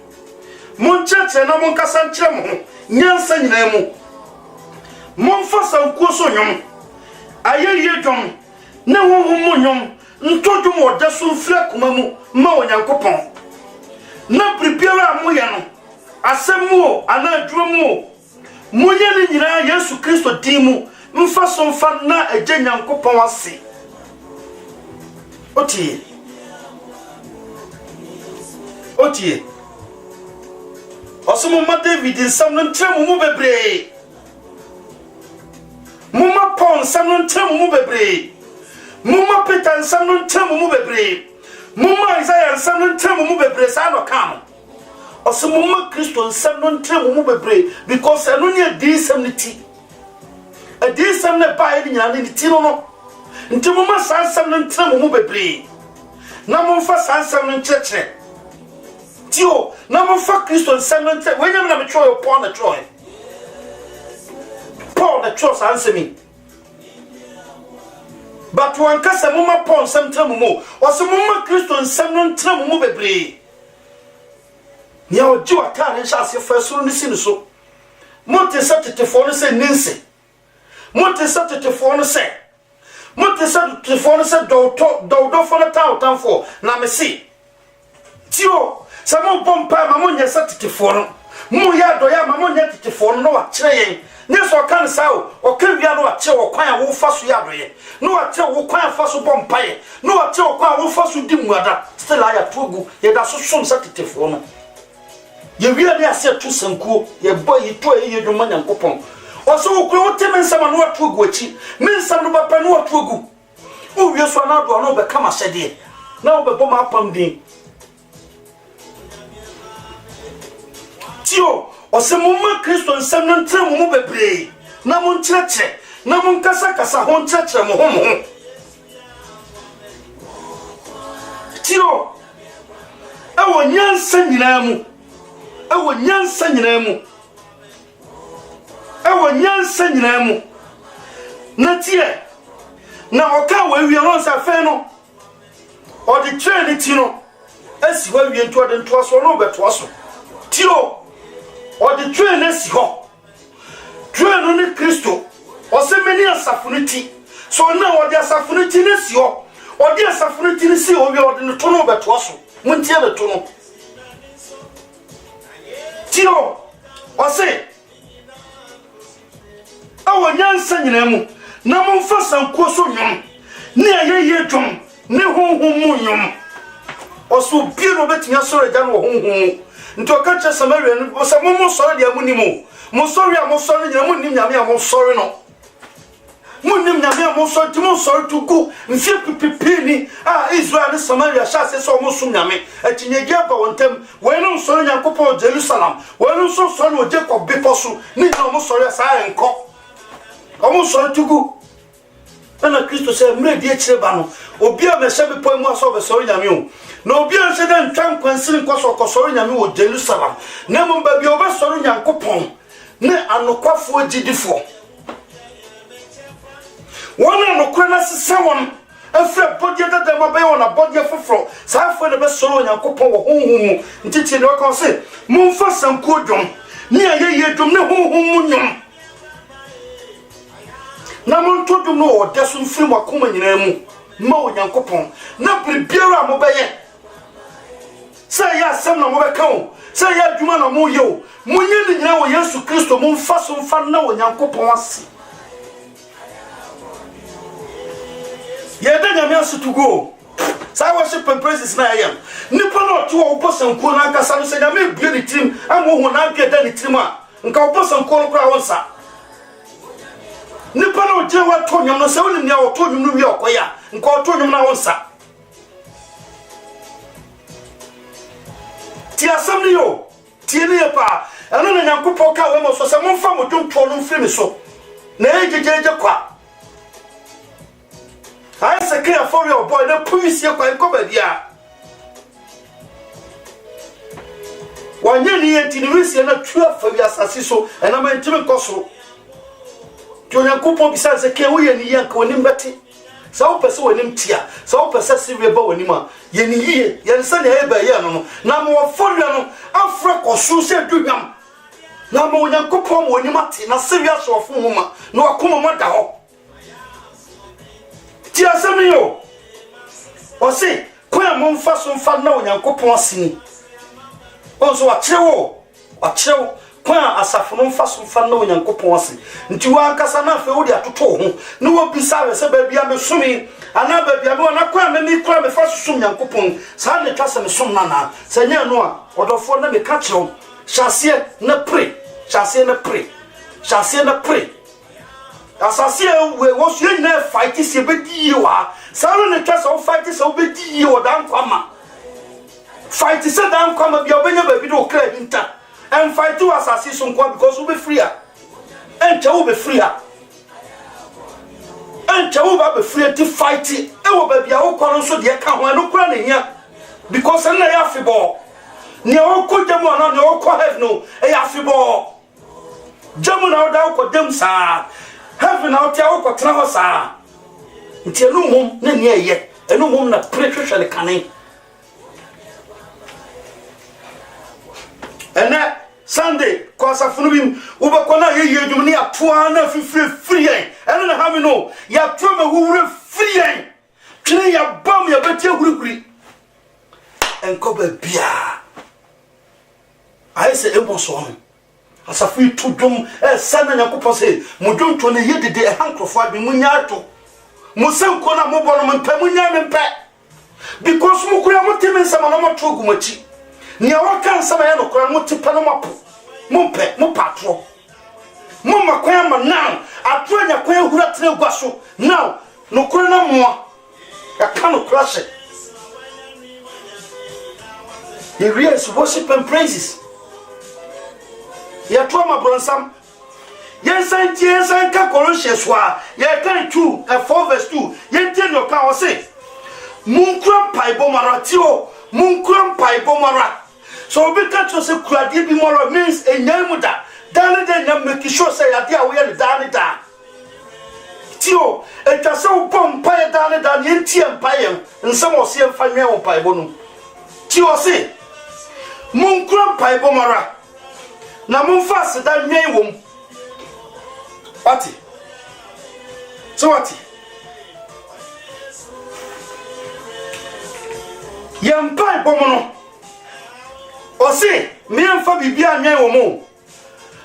mon cheche na mon kasa nkyere mo nyansa nyina mu mon fa sankuo so nyom ayeye dwom na honhom mo nyom ntodwom oda so mfira koma mu ma onyankopon na prepare mo ya no asem mu ana adwuma mu mo ye ni nyina Yesu Kristo din mu mfa so mfa na agya nyankopon ase otie Osomo ma David nsam no ntrem mu bebre mumma Paul nsam no ntrem mu bebre mumma Peter nsam no ntrem mu bebre mumma Isaiah nsam no ntrem mu bebre sa no kan osomo ma Kristo nsam no ntrem mu bebre because eno ne adi nsam ne ti adi nsam ne ba ye nyina ne ti no nti mumma sa nsam no ntrem mu bebre na mumfa sa nsam no nkyekye Tio, na mo fa Kristo nsem nte when na me try Paul na try answer me but one kasa mo ma Paul nsem tram mo o se mo ma Kristo nsem no tram mo bebre ni a oji wata ne sha se fa suru ni sinu so mo te sa tetefo no se ninse mo te sa tetefo no se do fo na ta fo na me si tio Samo pompa ma monye satitefo no mu ya do ya ma monye tetefo no wa kire yen ne so kan sawo o kan wi no wa kire wo kwan wo fa so ya do ye no wa kire wo kwan fa so pompa ye no wa kire wo kwan wo fa so di muada still aya togu ye da so som satitefo no ye wi ne ase to sankuo ye boy ye to ye dwuma nyankopon o so wo kwo temen sama no wa togu achi men sam no ba pa no wa togu o wi so na do no be kama sede na wo be bom apam din Tio, o se mumma Kristo nsem no ntra mu bebre na mo nkyerekye na mo nkasa ho nkyerekye mo ho Tio, ewo nyansa nyina mu na tie na oka wa wi ho sa fe no o de train ti no asi wa wi nto de nto aso no beto aso Tio o de train esi ho train no Kristo o se meni asafuniti so na o de asafuniti ne si ho o de asafuniti ne si o wi o de no to no beto aso muntie beto no Tio o se awo nyansa nyina mu na mo mfa sankuo so nwom ne ayeye dwom ne honhom mu nwom o so bi no betinya soro ja no honhom nti o ka che Samaria no so mo soro dia mu ni mo soro ya mo soro nyina mu nim nyame ya mo soro no mu nim nyame ya mo soro ti mo soro tuku mfie pipipini Israel ne Samaria sha se so mo sum nyame atinye gia ba wontem we no soro Nyankopon Jerusalem we no so soro o Jacob beposo ni no mo soro sa enko Omo so tugu na Kristo se mre die kire ba no obi a me se be po mu aso be so nyame o na obi a se den twan kwansiri nkoso koso nyame wo Jerusalem na mo ba bi oba so Nyankopon ne anokwafo agidifo nokora na sesa won afra body dada ma be won body foforo sa afo na be soro onyankopon wo honhom ntiti ne waka se momfa sanko dwom ne ayeye dwom ne honhom nyom na monto dwom no odeso mfiri makoma nyina mu ma onyankopon na bibiara mo beye say ya sam na mo be kan say ya dwuma na mo yo munye ni nyina wo Yesu Kristo momfa so mfa na onyankopon ase yeda nyame aso to go say worship and praises na yam nipa no to wo bosanko na nkasa no say nyame bie ni tim amo hu na bie da ni tim a nka wo bosanko no kra wonsa nipa no je wa to nyam no say woni nia wo to nyum no wi okoya nka wo to nyum na wonsa ti asam ni yo ti ni pa ana na nyankopɔ ka we mo so say momfa mo dwonto no mfiri me so na ejejeje kwa I say care for your boy the police here kwa nkoba bia wanye ni enti ni wisi na tua fa bia asase so na ma ntimi koso to nyankopon bisa se ke wo ye ni yanka woni mbeti sa wo pese woni mtia sa wo pese siwe ba woni ma ye ni yie ye nsa ne e ba ye no na mo folio no afra koso se duhwam na mo nyankopon woni mate na siwe aso ofo mu ma na wakoma mo da ho ti asemi yo o se kwa mo mfa so mfa na onyankopon asini onso wa chewo kwa asafo no mfa so mfa na onyankopon asi nti wa ankasa na fe wo de atoto ho ne wo bisa we se ba bia me sumi ana ba bia me na kwa me mi kwa me fa so sum nyankopon sa ne twase me sum na sa nya no a odofo na me ka chewo shasie na pray asase we wo so nyina fight se be die wa sa no ne twase wo fight se wo be die wo dan kwama fight se dan kwama bia obenya ba bi do kra hinta and fight to asase so nkwa because we be free and wo be free and wo ba be free to fight e wo ba bia wo kwaro so de ka ho no kra ne hia because na ya fibọ ne wo ko dem na ne wo ko heaven no e ya fibọ jamu na wo da wo ko dem sa heaven out ya wo ko tena ho sa nti enu mum na ne ye enu mum na pressure le kanen ena Sunday kwasa funu bim wo be ko na ye dum ne atoa na free ena na ha me no ya to ma wure free twene ya bam ya betie hurihuri enko ba bia ai se emboso ho asafu tu dum sana nyankopɔ se mo dwonto ne yedede hankrofo abi munya ato mo senko na mo bɔ no mpa munya me mpa because mo kura mo temi nsama na mo to ogumachi ne awaka nsama ya no kura mo tipa no mapo mo mpa mo patro mo makwan ma now ato anyakwan hura tene guaso now no kura na mo aka no crash the real worship and praises ya to ma bronsam yensan ka Colossians wa ya kan 2 4 verse 2 yentie no ka o se munkura paibo maratio munkura paibo mara so obi ka to se kurade bi mara means enyamuda dan de nyam make sure say ya dia we ya dan da tio eta se o bom pa ya dan da yentie empire nsam o se emfa nwe o paibo no tio se munkura paibo mara na mumfa se da nwen wom Wati. So wati. Yampa bomono. Osi, mi amfa bibia nwen womo.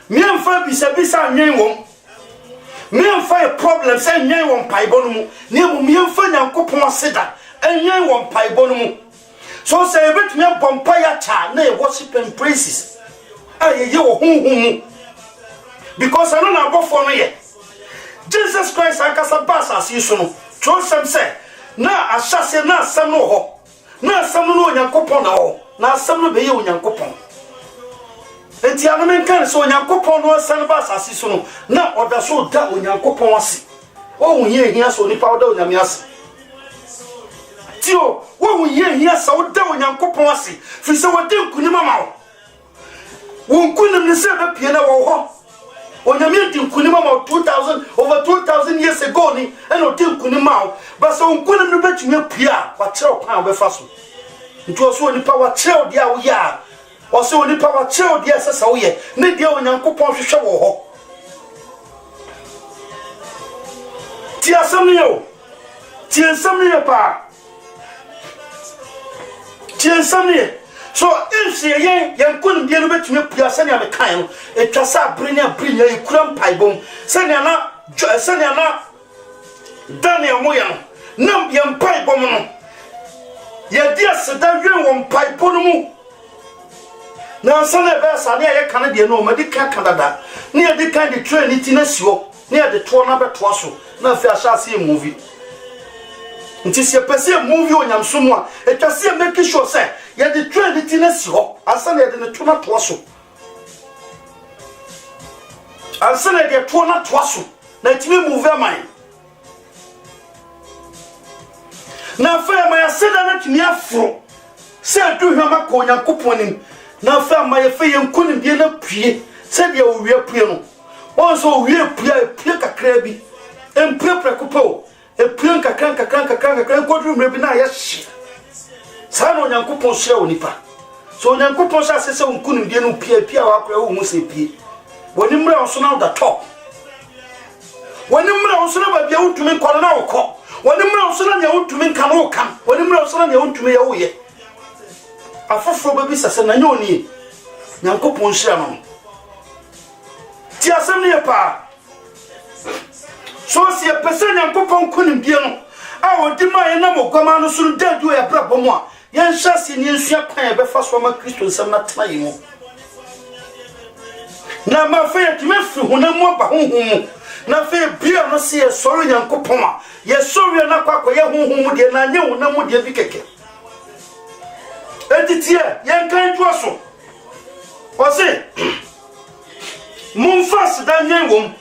Mi amfa bisa nwen wom. Mi amfa a problem say nwen wom paibo no mu. Ne mu mi amfa nyankopon aseda. Nwen wom paibo no mu. So say bet me bompa ya cha na worship and praises. Aye ye wo hunhun. Because I don't know about for me. Jesus Christ and Casabas as you know. True some say, na ashase na sam no ho. Na sam no nyankopon na ho. Na sam no be ye nyankopon. Enti anamen kan so nyankopon no san bas as you know. Na oda so da nyankopon ase. O hunye hia so nipa oda onyame ase. Tio, wo hunye hia so oda nyankopon ase. Fi se wode nkunima ma wo. Wo nkunim ne se be pie na wo ho. Onyame di nkunima ma 2000 over 2000 years ago ni eno di nkunima so unkunim no betumi apia wa kyerɛ kwan obefa so nti o so onipa wa kyerɛ dia wo ya o so onipa wa kyerɛ dia sesa wo ye ne dia onyankopɔn hwehwɛ wo hɔ ti asɛm ne pa ti asɛm ne so if yen kunum dia no betumi apia sɛ ne am kan no etwa sa abrinya ekuram paibom sɛ ne na Daniel moya nam yem paibom no ye dia seda wen won paibo no mu na sane be sa ne ye kan de no ma di kan dada ne ye di kan de trinity na siwo ne ye de to na beto so na fi ahase e movie nti se pese movie onyamso mu a etwase make sure say ye de trinity na siwo asane ye de ne to na to so asane de to na to so na timi movie man na fa ma ya seda na timi afro se adu hwama ko nyankopon nim na fa ma ya fa ye nkunim die na pue se de o wie pue no won so wie pue kakra bi empue prekopo epue kakra kodru mre bi na ya hye sa no nyankopon hye onipa so nyankopon sha se nkunim die no pue wa akra wo mu se pue woni mre onso na da top woni mre onso na ba bia wutumi kwano na wokọ woni mra osona ne wotumi kan wo kan woni mra osona ne wotumi ye wo ye afoforo ba bi sase na nya oni nyankopon hira no ti asem ne pa so se pese nyankopon kunim bie no a odi ma ye na mogoma no so dadu ya brabo mo a ye nhya se ne nsua kan ye be fa so ma Kristo nsem na tena yi mo na ma fa ye timi fi hunamu ba honhom na fe bia no se ye soro nyankopon a ye soro na kwakọ ye honhom de na nye hunamu de bi keke editie ye kan tuaso o se mumfas da nyenwom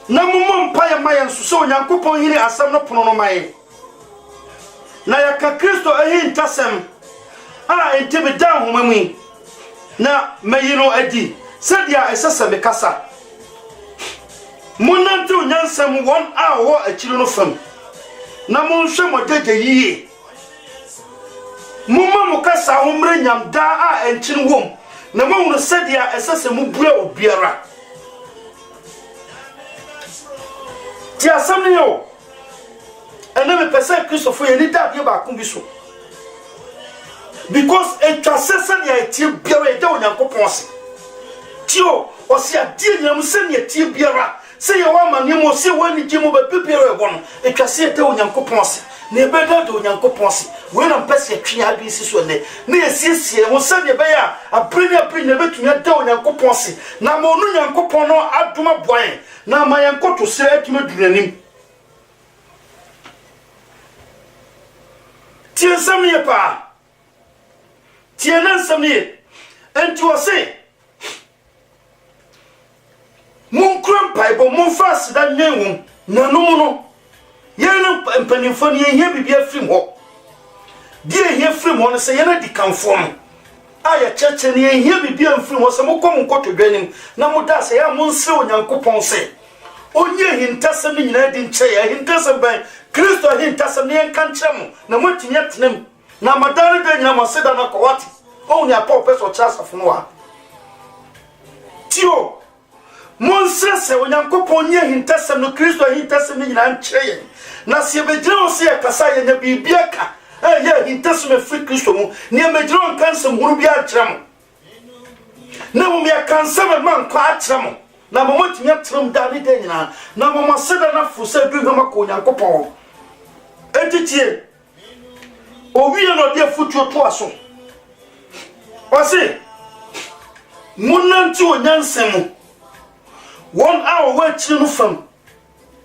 na mumom pa ya mayen so se nyankopon hiri asam no pono no mayen na ya ka Kristo ehi ntasem a entibe dan homami na mayino adi sadia esese me kasa munante onyansam won a wo akiri no fam na monhwe modede yiye mumma mukasa homre nyamda a enchini wom na monhunu sadia esese mu bua obiara ti asam ne yo ene me pese Christopher ye ni dadie ba kun bi so because etwa sese ne ya tie biara e de onyankopon se tio o se adie nyam se ne tie biara se ye wa mane mo se wani gimo ba bibiara e bono etwa se de onyankopon se ne be de onyankopon se we na mpese atwe abi si so ne ye siesie ho se ne be ya abrenya betumi de onyankopon se na mo nu nyankopon no adoma boan na ma yankoto se atumi duranim tie samye pa tie nan samye enti wo se mun kram paibo mun fast da nyenwum na no no ye no mpanimfo ne ye bibia frim ho die ye frim ho no se ye na di kanfo no aya cheche ne ye bibia frim ho se mokom nkoto dwanim na moda se ya mun se onyankopon se onye hintasem ni nyina di nche ya hintasem ban Kristo hintasem ne kan kyerem na motinya tenem na madare de nyina maseda na kwati on ya pop so chasafo no a tio monse se onyankopon nye hintasem no Kristo hintasem ni nyina nkyerem na se begiro se ya kasa ya nya bibia ka ye hintasem fi Kristo mu ne megiro kansem huru bia kyerem na mo ya kansem man kwa kyerem na momoti nya tram dani de nyina na momaseda na fusa du hama ko nyankopon etitie owie no de futu to aso wase munanti onyansem won hour wa chiri no fam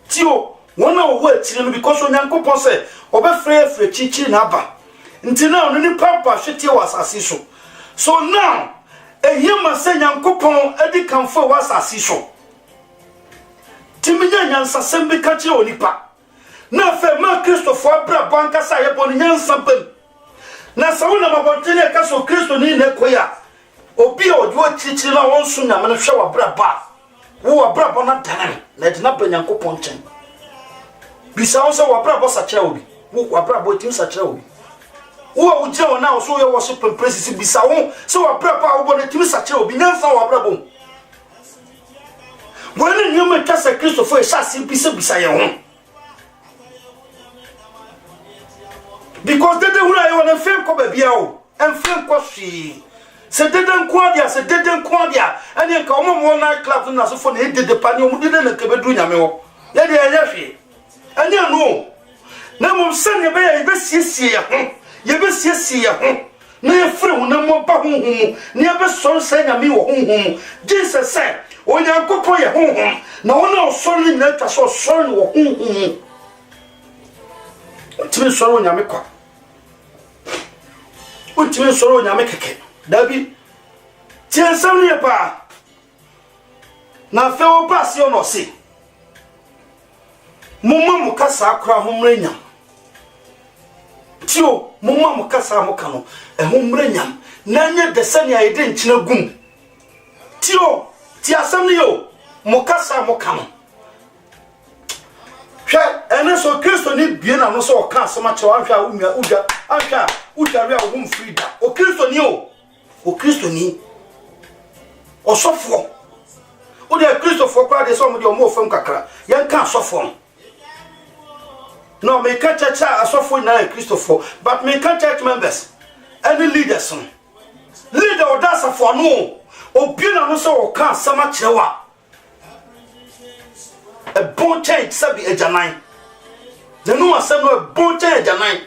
tio won hour wa chiri no because onyankopon say obefre chichi na aba nti na ono ni papa hwete wasase so now ehima se nyankopon edi kanfo wasase so timinya nyansa sembe kache onipa na fe ma Christopher abra banka sa ye boni nyansa bam na sawuna mabontene ka so Kristo ni ne koya obi ojo chichi na won so nyame no hwe wabra ba wo wabra ba na dan na de na ba nyankopon chen bisa on say wa bra boss akyere obi wa bra boy tim sakyere obi wo uje on na so your worship and praises bisa won say wa bra pa wo tim sakyere obi nyansa wa bra bom when you make us a Christopher shasi bisa ye ho because they don't want to feel ko bia o en feel ko hwi se deden kwa dia ene nka omo na club na so for na dede pa ne omo dede na kebedu nyame ho ye de ye hwe ene no na mo se ne be ye besiesie ye ho na ye frɛ wo na mo ba honhom ne ye be so se nyame wo honhom Jesus said onyankopɔ ye honhom na wona osɔre na twa so osɔre wo honhom timi sɔre onyame kwa timi sɔre onyame keke dabi tiensam ne pa na fe wo pass yo no se mumma mu kasa akra homrenya tio mumma mu kasa mu kano homrenya na nya de sane ayede nkyina gum tio ti asam ne yo mu kasa mu kano hwe ene so Kristo ni bie na no so o ka asama che wa hwa uja ahwa uja ria wo mfrida o Kristo ni o Kristo ni o sofo o de Kristofo kwa de so mo de o mo fam kakra yan ka sofo no me ka church asofo na Kristofo but me ka church members any leaders leader o da safo no o bie na no so o ka asama che wa a bon change sabi ejanan the no asem no a bon change ejanan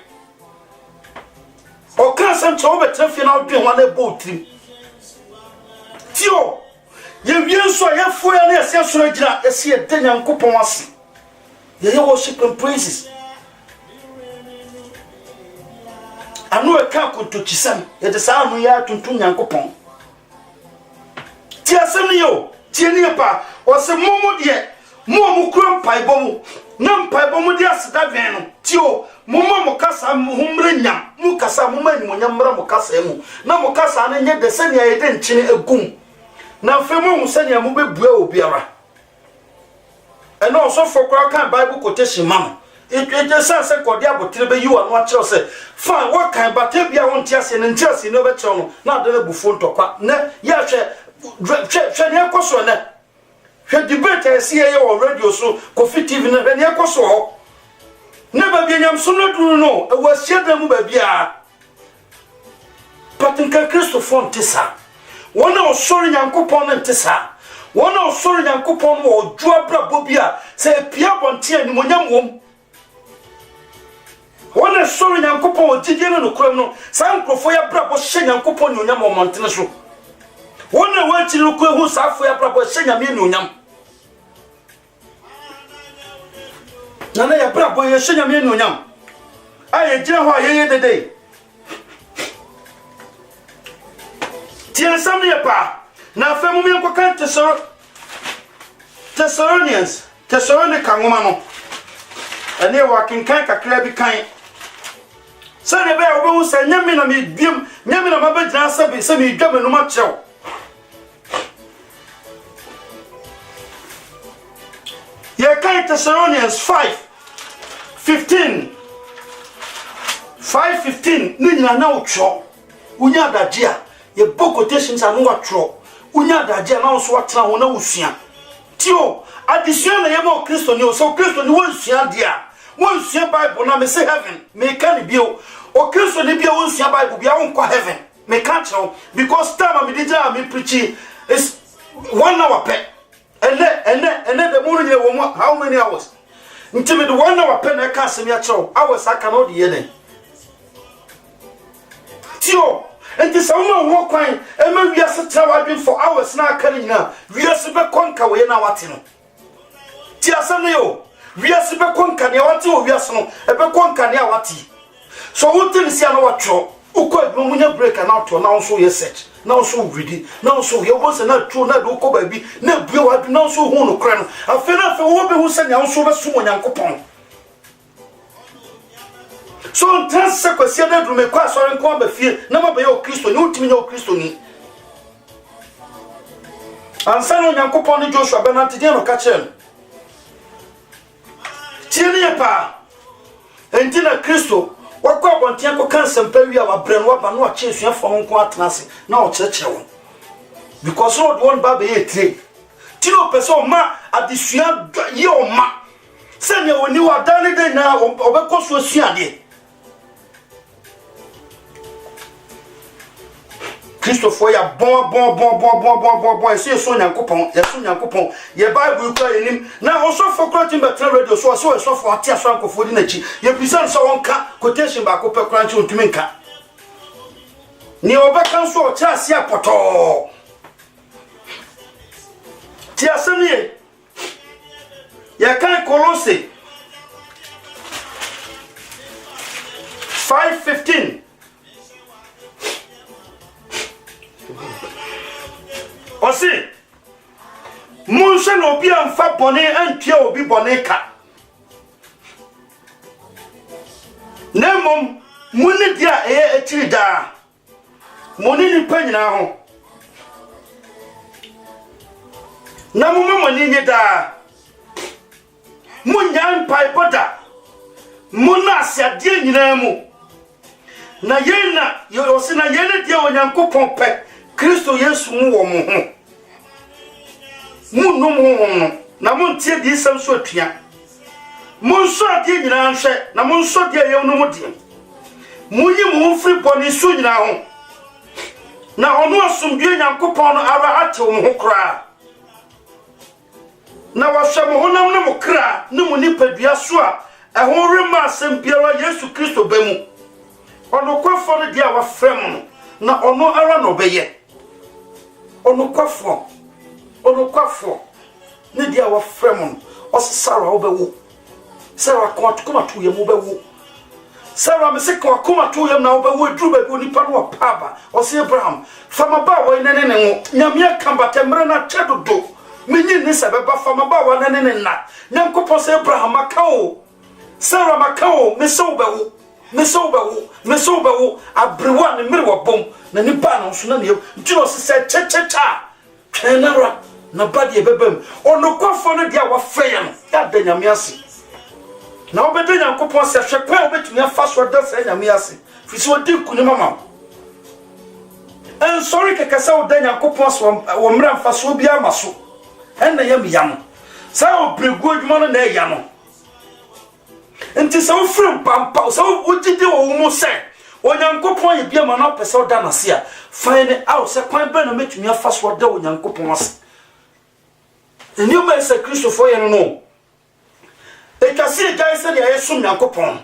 o ka asem che o betre fi na o dwen wa na bo trim tio ye wienso ye fo ya na ese soro gira ese ye de nyankopon ase ye worship and praises anu e ka konto chisam ye de sa anu ya tuntun nyankopon ti asem ni yo ti ni pa o se momo de mo kura mpaibom na mpaibom de aseda ven no tio mo kasa humre nyam mu kasa mo mani mo nyamra mo kasa mu na mo kasa na nye de se ne ye de nkyene egum na femo mu se ne mo bebua obiara eno so for kwa kan Bible quotation man it say kodi abotre be you anu a kire say fine what kan bata bia won ti ase ne nti ase no be kire no na de bufo ntokwa na ya hwe ne ekoso na hwe debate ese ye o radio so Kofi TV na hwe ne ekoso ho na ba bia nyam so no duru no e wasia da mu ba bia patinka Kristofo ntisa wona osori nyankopon ntisa wona osori nyankopon wo dua bra bobia se pia bonte ani monyam wom wona osori nyankopon o gidie no kram no san krofo ya bra bo hye nyankopon ni onyam o montene so wona wachiri ko ehu safo ya bra bo hye nyame ni onyam nana ya bra bo ye hye nyame ni onyam aye gire ho aye dede tiensam ne pa na fa mu me ko kan Thessalonians ngoma no ene wa kinkan kakra bi kan sane be obo se nyame na me biem nyame na mabagina sabe se me dwame no ma chew ye kan Thessalonians 5:15 ni nyina na otwo unya adagea ye book quotations anu watro unya adagea na so watena ho na usua tio addition na ye mo Kristo ni o so Kristo ni wonsua dia wonsua Bible na me say heaven me kan bio o Kristo ni bio wonsua Bible bia won kwa heaven me kan tell because time me DJ me preaching is 1 hour pe and the morning you how many hours until me 1 hour pe na ka se me a tell hours aka no de ye den tio enti sawo wo kwan e ma wiase trawadwen for hours na aka nyina wiase be konka we na wate no ti asane yo wiase be konka ne wate o wiase no e be konka ne wate so wo tin sia na watro uko munya break na to na so ye search na so ready na so ye wo se na tro na do ko ba bi na bue wa na so hu no kra no afa na fa wo be hu se na so be so nyankopon so transa kwasi na drume kwa so ren ko ba fie na ma ba ye o Kristo ni utimi ye o Kristo ni ansa no nyankopon ni Joshua benante dia no ka chen tieni pa entina Kristo wakọ abontia ko kan sempa wi a wabrɛ no aba no a chesua fo nko atenase na o kyerɛkyerɛ wo because no the one baba ye tre tino person ma adesua ye o ma se ne oni wa dan de na obekɔ so suade Christopher ya bon ese so nyankopon ye bible ko enim na oso fokro timber radio so for atia so ankofo di na chi ye bisan so wonka quotation ba ko pe kranchi ontumi nka ni obeka so o cha ase apoto ti asemi ye kan Colossae 5:15 Osi Munse no bi amfa bone antua obi bone ka Nemom muni dia etiri da muni ni panyina ho na mumani nye da munyan pai boda muna asiade nyina mu na yena yosi na yene dia onyankopon pe Kristo Yesu mu wo mo ho munum ho na montie di sam so atua monso ade nyina nhwe na monso de ye no mu de munyi mu mfiri boni so nyina ho na ono asomdwe nyankopon no ara atew mo ho kra na wahwe mo honam ne mo kra ne mo nipadua so a ɛho rema asem biara Yesu Kristo ba mu ono kwafo no dia wafrɛ mo na ono ara no bɛyɛ ono kwafo ne dia wafrɛ mo ɔsesara wo bɛwo Sarah kuma to yem wo bɛwo Sarah me se kuma to yem na wo bɛwo duru ba bi nipa no paba ɔse Abraham fama ba wo ne ngo nyame kambata mre na chedodo menyi ni sabeba fama ba wo ne na nyankopɔ se Abraham akawo Sarah makawo me se wo bɛwo abrewa ne mre wo bom na nipa no so na ne ntino se chechecha twenara na badi ebebem onokwafo no dia wafrɛ ya no ya da nyame ase na obede nyankopɔn se hwekwa obetumi afa so da se nyame ase fi so di kuni mama en sorry keke se o da nyankopɔn so wo mra mfa so bia maso en na yam yam sa obregu adwuma no na ya no enti se wo frem pampa se wo gidi wo mu se onyankopɔn ye bia ma na pese o da na se a find out se kwan be na metumi afa so da onyankopɔn ase eni o ma se Christopher ye no etwase gyan se ya yesum nyankopɔn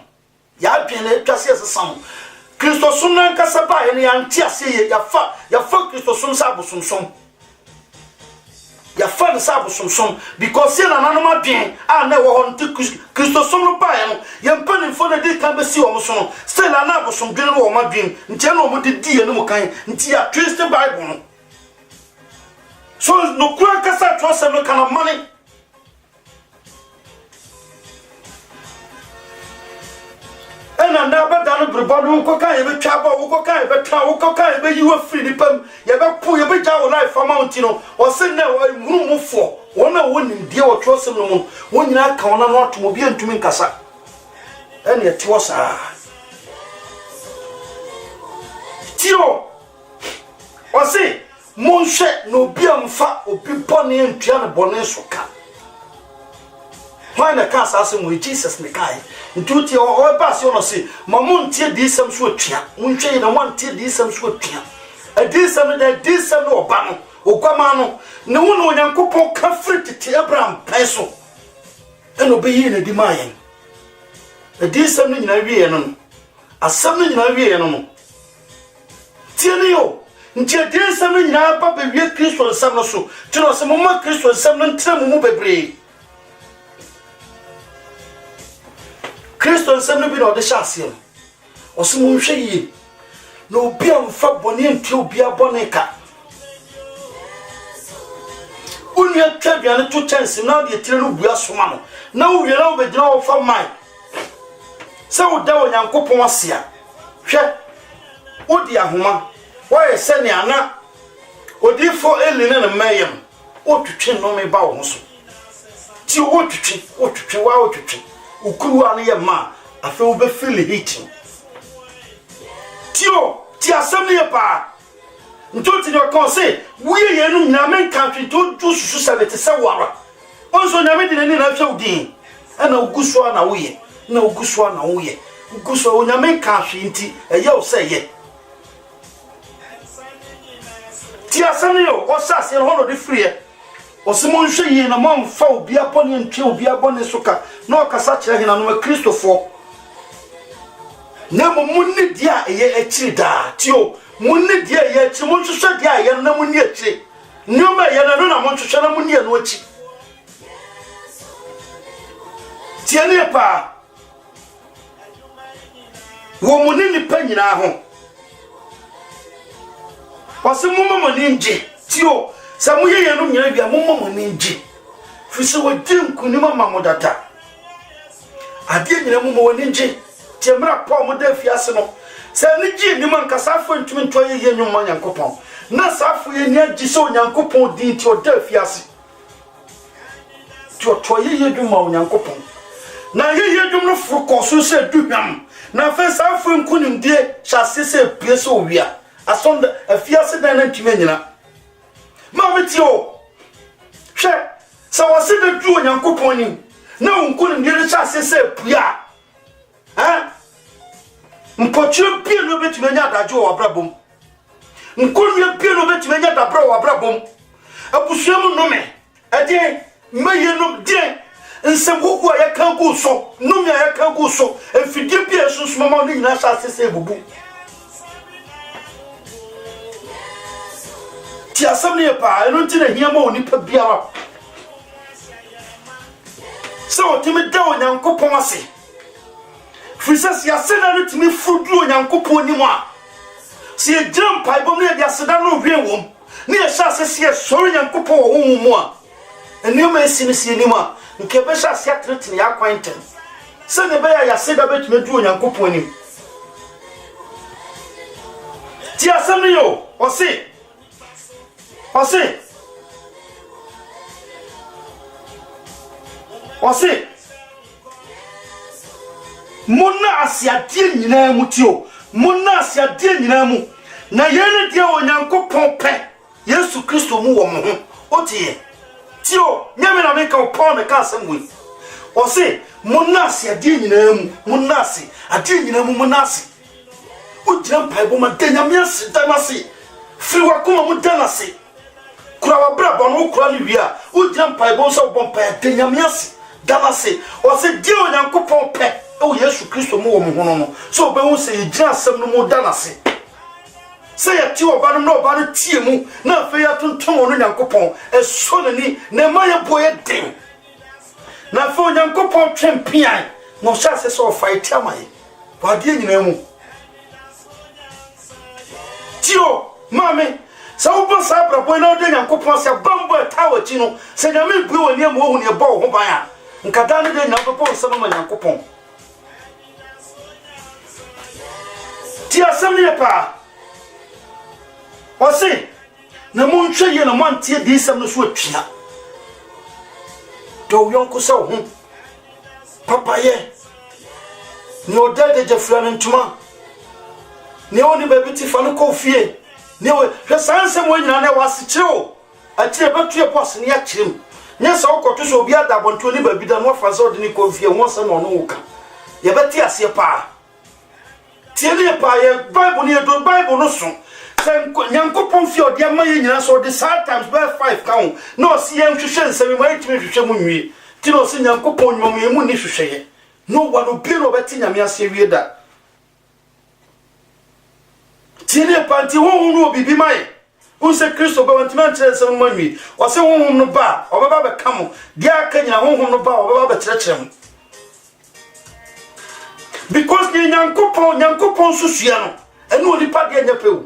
ya dwene etwase esesam Kristo sum na nkasa ba ye ne ya nti ase ye ya fa Kristo sum sa abosomsom ya fa ne sa abosomsom because ye na nanom adwen a na wo ho nti Kristo sum no ba ye no ye mpani fo na di kan be si wo mo so no still na abosomdwen no wo ma dwen nti na wo di ye no mo kan nti ya twist Bible no so no kura kasa twase no kana mane ena na bada no bribado ko kan ye be twaba wo kan ye be twa wo kan ye be yiwa free ni pam ye be pu ye be ja wo life mountain no o se na wo murumufo wona wonim die wo twosem no mo wonyina ka wona no atom obi antumi nkasa ena ye two sa tio o se monhwe no obi amfa obi bone antua ne bone so ka why na ka asase mo Jesus ne kai ntuti o ba se ono se mamuntie di sam so atua monhwe na montie di sam so atua adisam na adisam no oba no ogwama no ne wo no onyankopon ka frititi Abraham peso eno be yi na di mayen adisam no nyina wie no asam no nyina wie no tie ne yo nti adisam no nyina ba be wie Kristo sam no so tino se mo ma Kristo sam no ntra mu bebre Kristo sam no bi no de hyase o se mo hwe yi no obi amfa bone nti obi abone ka unya twaduane to chance na de tire no bua soma no na wo wiera wo be gina wo fa mai se wo da onyankopon ase a hwe wo di ahoma wo ye se ne ana odi fo eline na mayem o twetwe no me ba wo so ti wo twetwe wa wo twetwe ukuruwa ne ye ma afa wo be feel heat tio ti asem ne ye pa ntoti ne kon se wuye ye no nyame kan twi to susu sabete se wara onso nyame de ni na hwe udin ana uguso na woye na uguso na woye uguso onyame kan hwe nti eye o se ye ti asem ne yo o sa se hono de free osimo nhwe yi na mo mfa obi abone ntwe obi abone soka na okasa kire hina no Kristofo na mo munni dia eye akiri da tio munni dia eye akiri mo nhwehwe dia eye na munni akiri nyoma eye na no na mo nhwehwe na munni no akiri tiene pa wo munni ni pa nyina ho osimo mo ninje tio samu ye no nyina bia mo ninje fisi wo dinku ni mama mo data ade nyina mo ninje temra pa mo da fiase no se ni ji ni man kasafo ntumi nto ye nyuma Nyankopon na safo ye nya ji so Nyankopon din ti o da fiase ti o to ye dwuma Nyankopon na ye dwum no furu ko so se duhwam na fe safo nkunim die hyase se pie so wia asonda afiase dan na ntumi nyina ma meti o hwe sa wose de du Nyankopon ni na nkunim die hyase se pia mpochiro pie no betimenya adajo wa brabom nkonye pie no betimenya dabra wa brabom abusuam nome ade meye no de nsemgugu ya kangu so nome ya kangu so efidie pie sunsun ma no nyina sha sese bubu ti asam ne pa eno ntina hia ma oni pa biara so timi da Onyankopon ase Frisas ya seda no timi fudu Onyankopon ni mo a se ye jam pai bom ne ya seda no hwe wom ne ya sha se ye sori Onyankopon wo mu a eni o ma esi se ni mo a nke be sha se atretine ya kwenten se ne be ya seda betime du Onyankopon ni ti asam ne yo o se mona asiadie nyina mu tio mona asiadie nyina mu na yene dia Onyankopon pe Yesu Kristo mu wo mo ho otie tio nyame na meka opon me ka asemwe o se mona asiadie nyina mu mona asi adie nyina mu mona asi o jira mpaibo ma danyame asi damasi firi wakoma mu danasi kura wa brabo no kura ni wia o jira mpaibo so bompa danyame asi damasi o se dia Onyankopon pe o Yesu Kristo mu wo mo hono no so be hu se yira asem no mu danase se ya ti oba no oba no tie mu na afa ya tontom no Nyankopon eso nani na ma ye boye den na afa Nyankopon twempian no sha se so fight amai wa die nyina mu tio mame sa obo sa brabo na de Nyankopon se bambo tawo chi no se na me bu woni am wo hu ne bo ho ban a nkada ne de Nyankopon se no Nyankopon ti asem ne pa o se na mo ntwe ye na mo antie di sem no so atwia do yonko se ho papa ye ni odade jefra no ntuma ni oni baby ti fa no ko fie ni we sanse mo nyina na wase kire a kire betu e boss ni a kire nya se okoto so obi adabonto ni baby da no fa so de ni ko fie won se no no wuka ye beti ase pa tiene pa ye Bible ni do Bible no so se Nyankopon fi odi amaye nyina so de sometimes by 5 count no si ye nhwehwe nsemi ma etimi hwehwe mu nwie ti no si Nyankopon nyom mu ni hwehwe ye no wa no bi no beti nyame ase wie da tiene pa nti wo no bibi mai unse Kristo ba wantima nkyere se mu nwie o se wo no ba obaba be kamo dia aka nyina wo no ba obaba be kyerɛkyerɛ mu because ni Nyankopon susua no enu oni pa de nyapew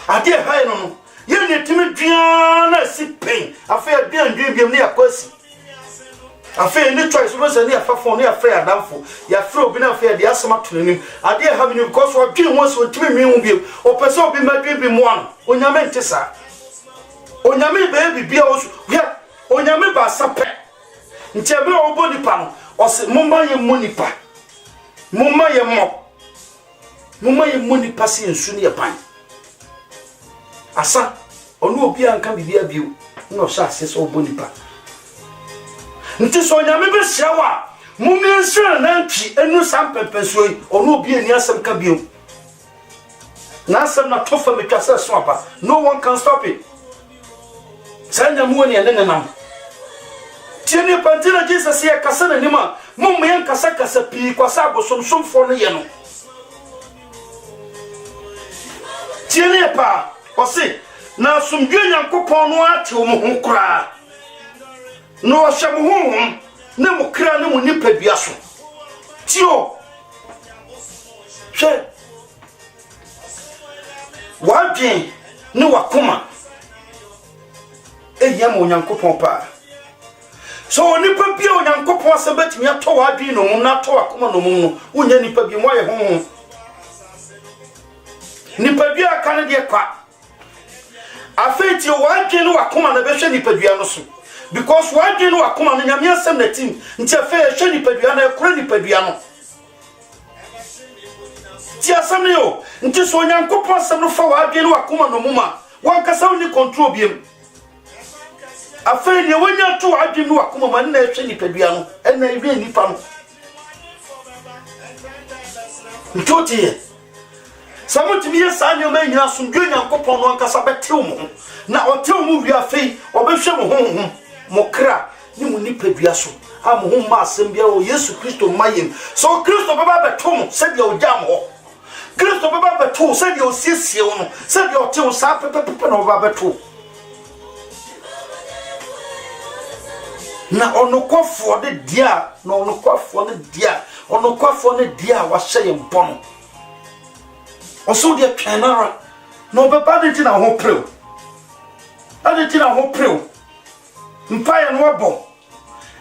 ade ha no ye ne timi dua na si pen afa ya dua ndwem ne yakwasi afa ne choice wo se ne afafo ne afra adamfo ya fra obi na afa ya de asema tonanim ade ha bi because wo dwen wo so timi nwi hu bi o pese obi ma dwen bi mo an onyame ntesa onyame be bibia wo so ya onyame ba sape nche be obo nipa no ose momma ye monipa momma ye monipa se nsu ne ye ban asa onu obi anka bibia bio no sha ase so bonipa nti so nyame be hyewa mommi nsu na ntwi enu sampepesoi onu obi ani asem ka bio na asem na tofa metwasa so apa no one can stop it sanya muoni ene nenam tieni pantina Jesus ye kasa na nima momma yan kasa pi kwasa abosomsomfo no ye no tieni pa osi na sumdwe Nyankopon no ate wo ho kura no hye mo ho ne mo kra ne mo nipadua so tio hwe wadwen ne wakoma eya mo Nyankopon pa so nipa bia o Nyankopon asabetimi ato wadwen no mu na to wakoma no mu no wonya nipa bi mo ye ho nipa bia kan de kwa afeti wadwen no wakoma na behwe nipa bia no so because wadwen no wakoma no nyame asem na tim nti afa ehwe nipa bia na ekora nipa bia no ti asem ne yo nti so Nyankopon asem no fa wadwen no wakoma no mu ma wankasa ni control biem afei ne wonya to wadwen no wakoma ma na ehwe nipa bia no ena ewie nipa no ntotie samutimi yesa nyoma nyina sumdwe Nyankopon no ankasa betew mo na otew mo wi afei obehwe mo honhom mo kra ni mo nipadua so am ho ma asem bia o Yesu Kristo mayem so Kristo baba beto mo se dia ojam ho Kristo baba beto se dia osiesie wo no se dia otew sa pepepe no baba beto na onokofo de dia na onokofo ne dia onokofo ne dia wa hye mpono oso de twanara no baba de tina ho prew ade tina ho prew mpaye no abo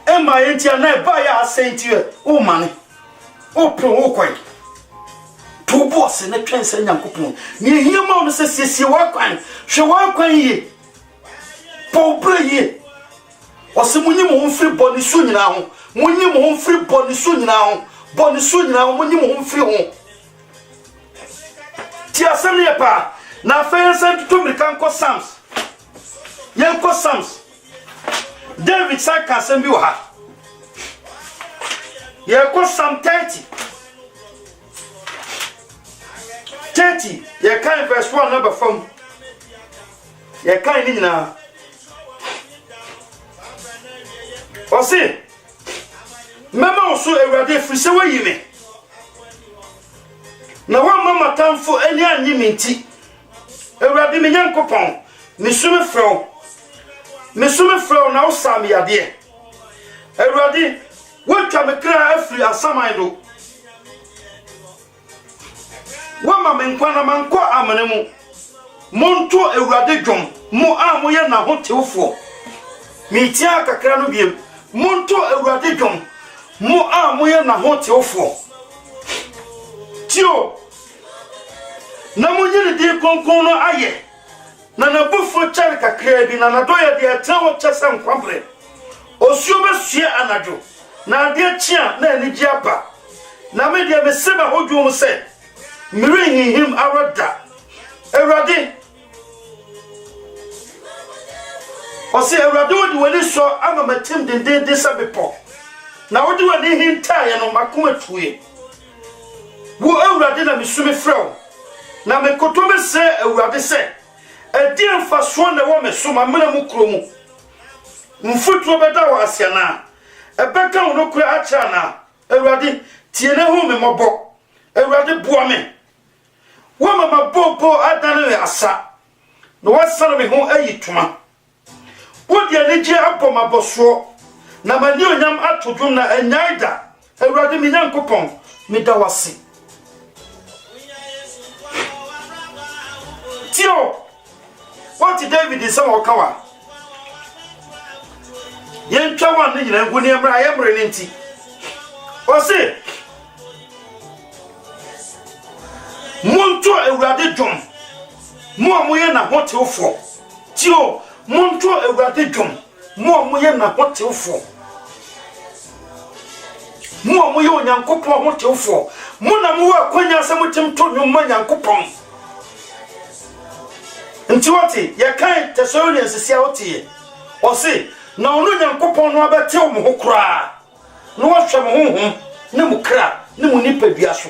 ema yentia na eba ya asentie o mane o prew o kwan to boss ne twense Nyankopon ni hiema no se siesie wa kwan hwe wa kwan ye po breye ose munyi mo mfiri boni su nyina ho munyi mo mfiri boni su nyina ho munyi mo mfiri ho ti asem ye pa na fense to mirika nko Psalms yenko Psalms David saka asem bi wa yenko Psalm 30 ye kan verse 1 number 4 ye kan ni nyina osi mema oso Ewurade frise wayime na wa mama tamfo ani anyi minti Ewurade me Nyankopon mesume frɛ na osam yade Ewurade wotwa me kra afiri asaman do wa mama nkwa na manko amane mu monto Ewurade dwom mo a mo ye na hotewfo mitia kakra no biem monto Ewurade dwom mo a mo ye na hotewfo tio na mo nyiri di konkon no aye na na bufo char kakra bi na na doya de atawo chesem kwambre osuo besue anadwo na de chia na anigi aba na me de beseba hodwom se mire hihim awada Ewurade osi Ewurade wodi wani so ama matim dendende sabepo na wodi wani hintaye no makoma tuwe wo Ewurade na mesume frɛ na me kotobe se Ewurade se edi mfaso na wo me so ma mena mu kromu mfutuo beda wo asiana ebeka wo no kura acha na Ewurade tie na hu me mobo Ewurade bua me wo mama bobo adane asa no wasana me ho ayituma wo de anije aboma boso na mani onyam atodum na anyaida Ewurade me Nyankopon me da wase tio what David is some okawa yen twa wan ni nyina ngu ni emra yemre ni nti o se monto Ewurade dwom mo amoye na hotewfo tio monto Ewurade dwom mo amoye na hotewfo mo ye onyankopon ho tewfo mo na mo akwanya se motim to nwoma nyankopon nti wote ye kan Thessalonians sia wote o se na ono nyankopon no abetew mo ho kura no wahwe mo honhom ne mo kra ne mo nipadua so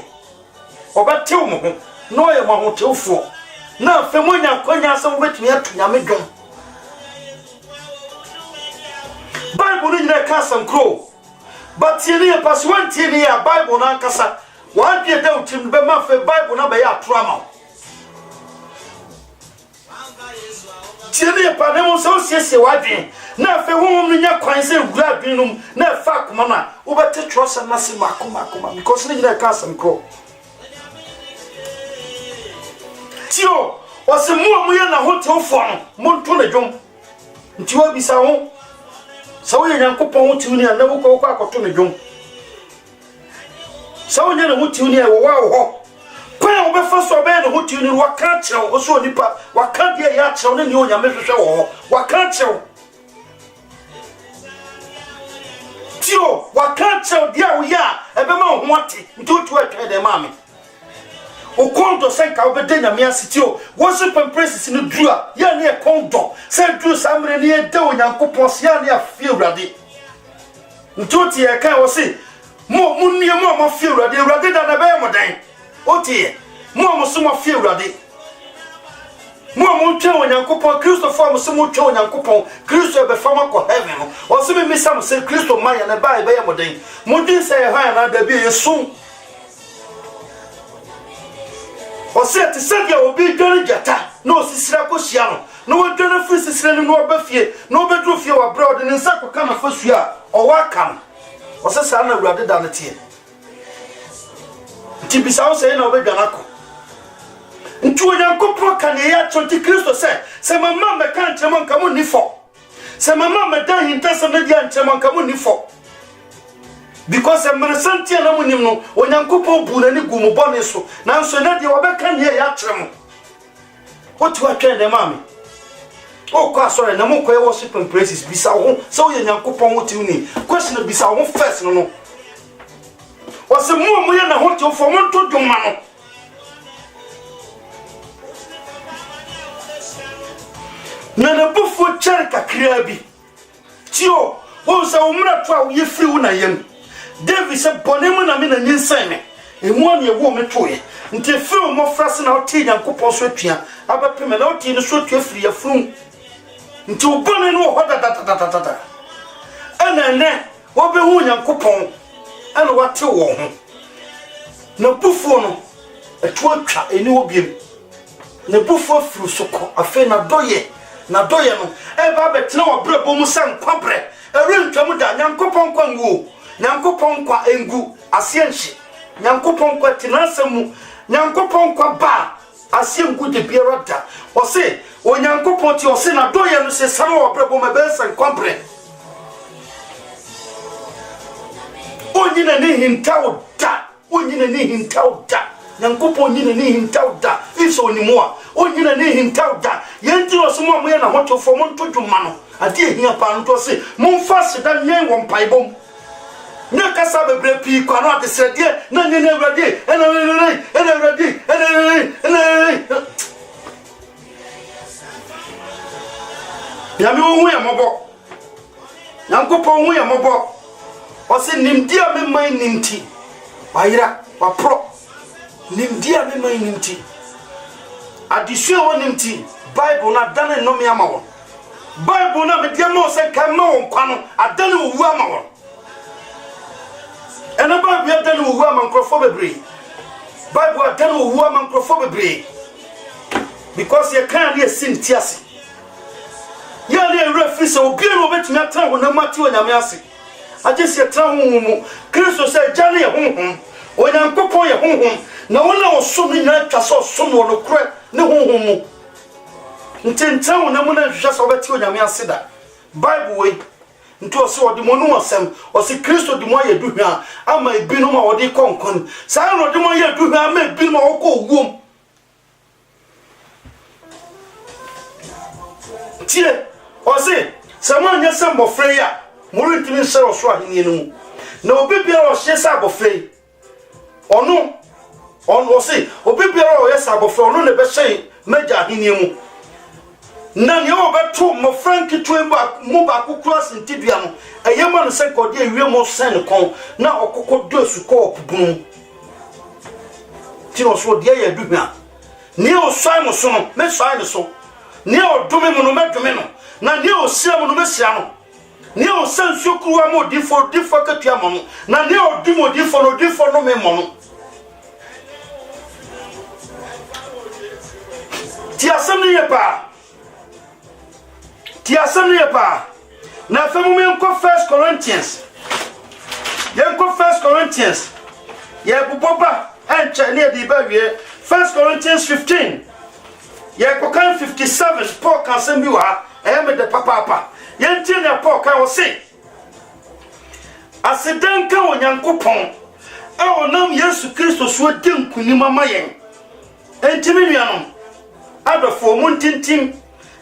obetew mo ho no ye mo ho tewfo na fe mo nyakwanya se mo betumi atunyame dwom Bible ni na ka sankro but yeni pass one tini ya Bible na kasa one dia da utim be ma fe Bible na be ya atrama tini pa ne mo so siesie wadwen na fe honhom ni nya kwan se gura adwenum na fa akoma na wo bete trosa na se makoma because ni na ka sankro tio wase mu ye na hotefo no mo nto na dwom nti wa bisa ho sawo nyankopon hotuni na wo ko akoto ne dwom sawo nya na hotuni wo wa ho kwa wo be fa so be na hotuni wa ka kyerɛ wo so nipa wa ka bia ya kyerɛ ne ne onyame hwehwɛ wo wa ka kyerɛ tio wa ka kyerɛ dia wo ya ebe ma ho ate ntutu atwa de ma me o kondo senka obede nyame asitio worship and praises no dua ya ne kondo se dru samre ne de onyankopon se ya ne afie urade ntuti e kan wo se mo munnie mo afie urade da na be mo dan otie mo so mo afie urade mo twa onyankopon Kristo fo mo se mo twa onyankopon Kristo be fama ko heaven no o se me misam se Kristo maya na ba be mo dan mo din se ha na da bi yesu o se ti sadia obi dware jata no sisira ko hia no wo dware firi sisira no obafie no obedru fie wa broad ne nsa ko kana fasua o wa kam o se sa na urade da na tie ti bisa o se na obedwana ko ntu onyankopon kan ya chonti Kristo se mama me kan chemo nkamu ni fo se mama me dan hinta se me dia nchemo nkamu ni fo because emresantia na munim no onyankopon bu na ni gumu bone so na nso na dia obeka ne ya kyerem otu atwen de mami o kwa sorry na mo koye worship and praises bisa ho so ye nyankopon wotu ni question bisa ho first no o se mo ye na ho to fo mo to dwuma no na na bufu cherka kriabi tio wo se umra to a ye free una yem David said bonemu na me na nyinsane emu an ye wo metoye nti free mo frase na oti nyankopon so atua abepeme na oti ne so atua free afru nti obone no ho da ana wo be hu nyankopon ana wate wo ho na bufu no etu atwa eni obiem na bufu afru soko afi na doye no e ba betena wo brabo mu san kwabre erentwamu da nyankopon kwangu nyankopon kwa engu asienhye nyankopon kwa tinasemu nyankopon kwa ba asiengu de biara da o se o nyankopon ti o se na doye no se sama wo brebo mebesa kwambre onyina ne hintawo da nyankopon nyina ne hintawo da iso onimo onyina ne hintawo da yenti o so mo na hotofo mo ntodwuma no ade ehia pa no to se mo mfa da nyen wo mpaibom na kasa bebre pi kwa no atesede na nyene awrade ena ya mi hu ya mobo nyankopon hu ya mobo o se nimdia me man nimti ayira wa pro nimdia me man nimti adisua wo nimti bible na dane no me ama wo bible na me dia mo se kan ma wo kwa no adane owu ama wo ena Bible adane owu ama nkrofo bebre Bible adane owu ama nkrofo bebre because ye kan dey sintiase ya le refi se obi no betumi atan ho na mati onyame ase agesi atan ho mu Kristo se jane ye honhom onyankopon ye honhom na wona oso no nyina twa so so no kure ne honhom mu ntentan ho na mu na hwehwe so beti onyame ase da Bible we nto so odi mo no osem o se Kristo di mo ye duhwa ama ebinu ma odi konkon sa no di mo ye duhwa ama ebinu ma okọ owom tie o se sama nya sem bo freya mo rentimi nse o so ahini enu na obi biara ohye sa abofre ono se obi biara o yesa abofre ono ne be hye meja ahenie mu na ne o beto mo frank tuemba mu ba kokura sentidua no eyema no se kode ewie mo sen kon na okokodo suko opubun ti no so de ya duhua ne o swai mo so no me swai ne so ne o dome mo no me dome no na ne o sia mo no me sia no ne o sansuo kuwa mo difo katua mo no na ne o dimo difo no me mo no ti asem ne pa na femu me enko 1 Corinthians ye buboba enche ne di ba wie 1 Corinthians 15 ye ko kan 57 Paul kan sem bi wa me de papa ye ntie ne Paul kan o se asedan kan onyankopon onam Yesu Kristo so den kunima mayen entimi nuanom adofo mun tintim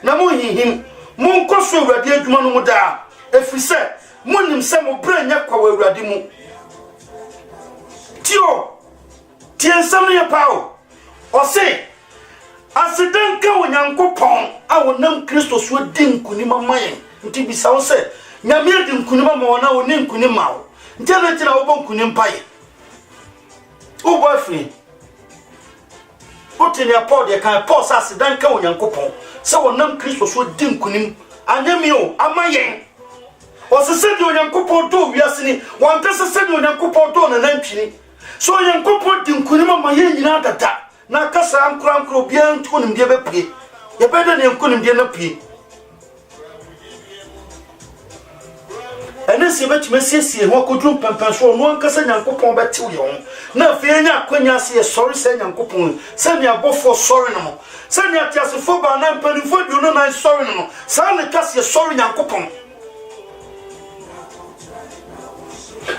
na mun hihim mun koso awurade adwuma no mu da efise mun nim se mo branya kwa awurade mu tiensam ne pawo o se asedan ka onyankopon awonam Kristo so den kunima mayen nti bisa wo se nyame den kunima ma wona wonin kunima wo nti na tina wo bon kunim paye o boyfriend Otini Paul de kan Paul sa sedan ka onyankopon se wonam Kristo so din kunim anyame o amayen o se se di onyankopon do wiase ni wan ka se di onyankopon do na nantwini so onyankopon din kunim amayen nyina dada na kasa ankro bia ntunim de bepie ye beda ne nkunim de na pie ene se betime siesie ho kodrum pampanso no ankasa nyankopon betew ye ho na fe nya akwanya se sorry se nyankopon se ne abofo sorry no se ne atiasefo ba na mpanifo du no na sorry no sa ne kase sorry nyankopon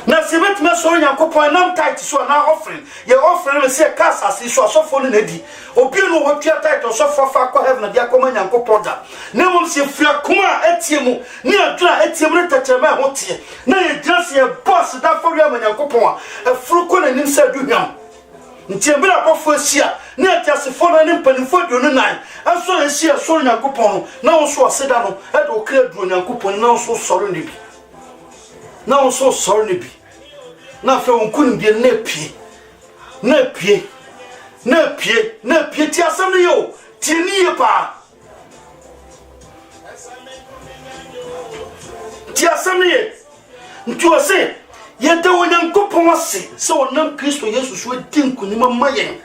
na se betime sorry nyankopon na tight so na offering ye offering me se kasa se so asofo no na di obi no ho tua tight so fa kwa heaven dia koma nyankopon da na mum se fia kuma atie mu ni adura atie mu ne tatema ho tie na ye dress ye boss da for ya nyankopon a fruko na nim se duhwam ntie bi na bofo asia ni atiasefo na ne mpanifo du no nan aso asia so nyankopon na wo so aseda no e do kra du nyankopon na wo so soro ne bi na wo so soro ne bi na fe wonkunim bi na pie ti asem ne yo ti ni ye pa ti asem ne nti o se ye da onyankopon ase se wonam Kristo Yesu so din kunima mayen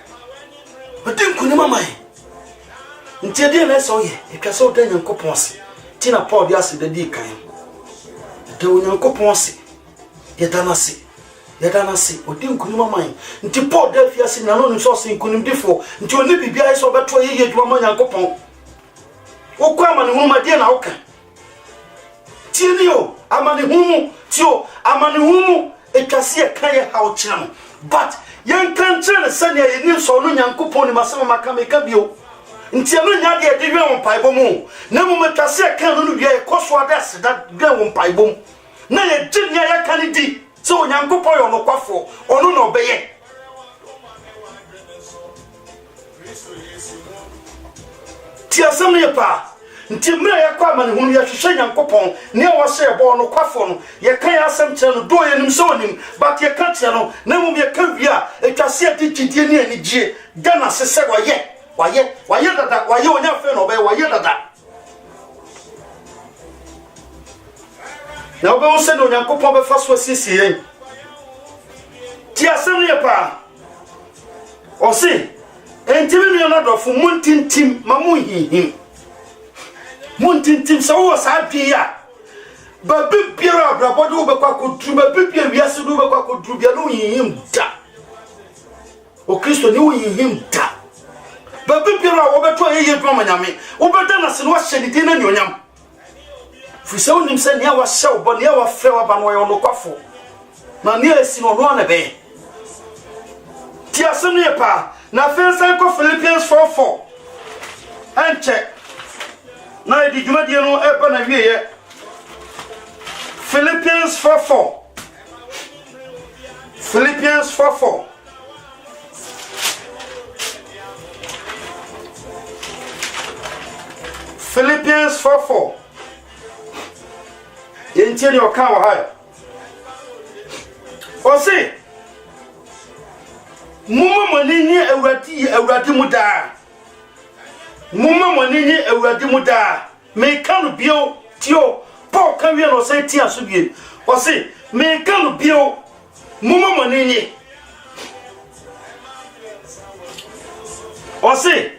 nti de na so ye e ka so da nyankopon ase ti na Paul bi ase da di kan da onyankopon ase ye da na se odin kunima mayen nti Paul da fi ase na no so se kunim difo nti oni bibia so beto ye dwuma nyankopon wo kwa ma ne hu ma de na wo kan Tinio amani humu etwase kan ye hawo kira no but yen kan kire se ne ye ni so no nyankopon ni masema makameka bio nti no nya de de hwe won paibo mu na mu metwase kan no bia e koso adas da hwe won paibo mu na ye ginya ya kan di so nyankopon yo no kwafo ono no beye ti asem ne pa nti mra ya kwa mane hunu ya hwehwe nyankopon ne wo se ebo no kwafo no ye kan ya asem kire no do ye nim so nim but ye kan kire no na mum ye kan wia etwase atitidie ne anigye dana sese waye dada waye onya fe no be waye dada na obe wo se no nyankopon be fa so sisi yen ti asem ne pa o se entimi ne no dofo muntintim mamuhihim muntintim so sa bia ba bibira abrabode wo bekwa kodru ba bibia wiase do bekwa kodru bia no yihim da o Kristo ni wo yihim da ba bibira wo beto yeye dwama nyame wo beda na se no hye ni din na nyonyam fisa wonim se ne wa hye wo bo ne wa frɛ wa ba no yo no kwafo na ne esi no no na be ti asem ne pa na First Philippians 4:4 anche na di dwumadie no eba na wieye Philippians 4:4 Philippians 4:4. Philippians 4:4. Yentieni okawa haya. Osi mumma monini awradi muda. Mumma monini awradi muda. Me kanu bio tio Paul kan wi no say ti asubie. Osi me kanu bio mumma monini. Osi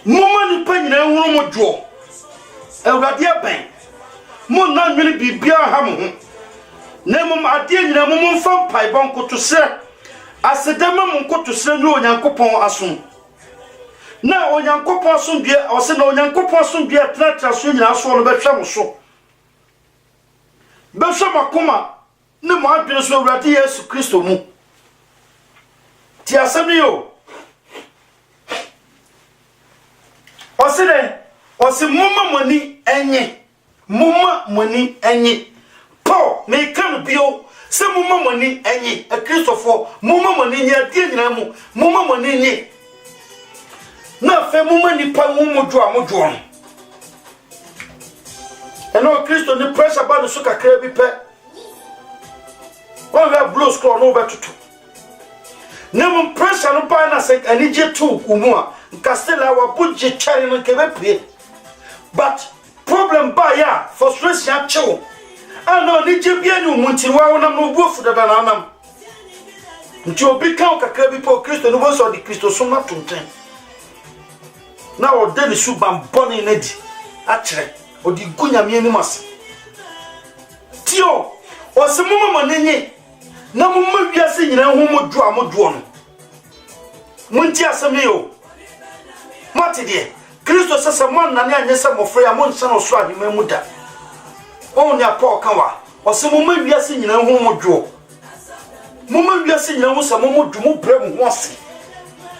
mumma ni panyina ehuru mo dwo. Awradi aban. Mo na nwene bibia ha mo ho. Na mum ade nyina mum fam pai bon kotose asedama mum kotose no onyankopon asom na onyankopon asom bia o se na onyankopon asom bia tratra so nyina so no behwa mo so behwa makoma ne mo adwene so Awurade Yesu Kristo mu ti asem yo o se mumma moni enye Paul me kan bio se mumma moni enye a Christopher mumma moni nya die nyina mu mumma moni nye na fe mumma ni pa mumudwo amodwo eno Christo ni pressure ba no so kakra bi pe won ga blow scroll no betutu na mum pressure no pa na se ani je tu kumu a nkastela wa budge chari no kebe pie but problem ba ya frustration chew ano ni jebia ni umunti wa wona no buofu dada na anam nti obi kan kakra bi po Kristo no bo so di Kristo so na tonten na o de ni suban boni na di a kire o di gunyame ni mas tio o se mumma manenye na mumma wiase nyina hu modwo amodwo no munti asem yo mate de Kristo sese mon na ne anyese mofre ya mon nse no so ahema mu da on ya Paul kan wa o se mumma wiase nyina hu modwo mumma wiase nyina hu se mumma dwo mu bre mu ho ase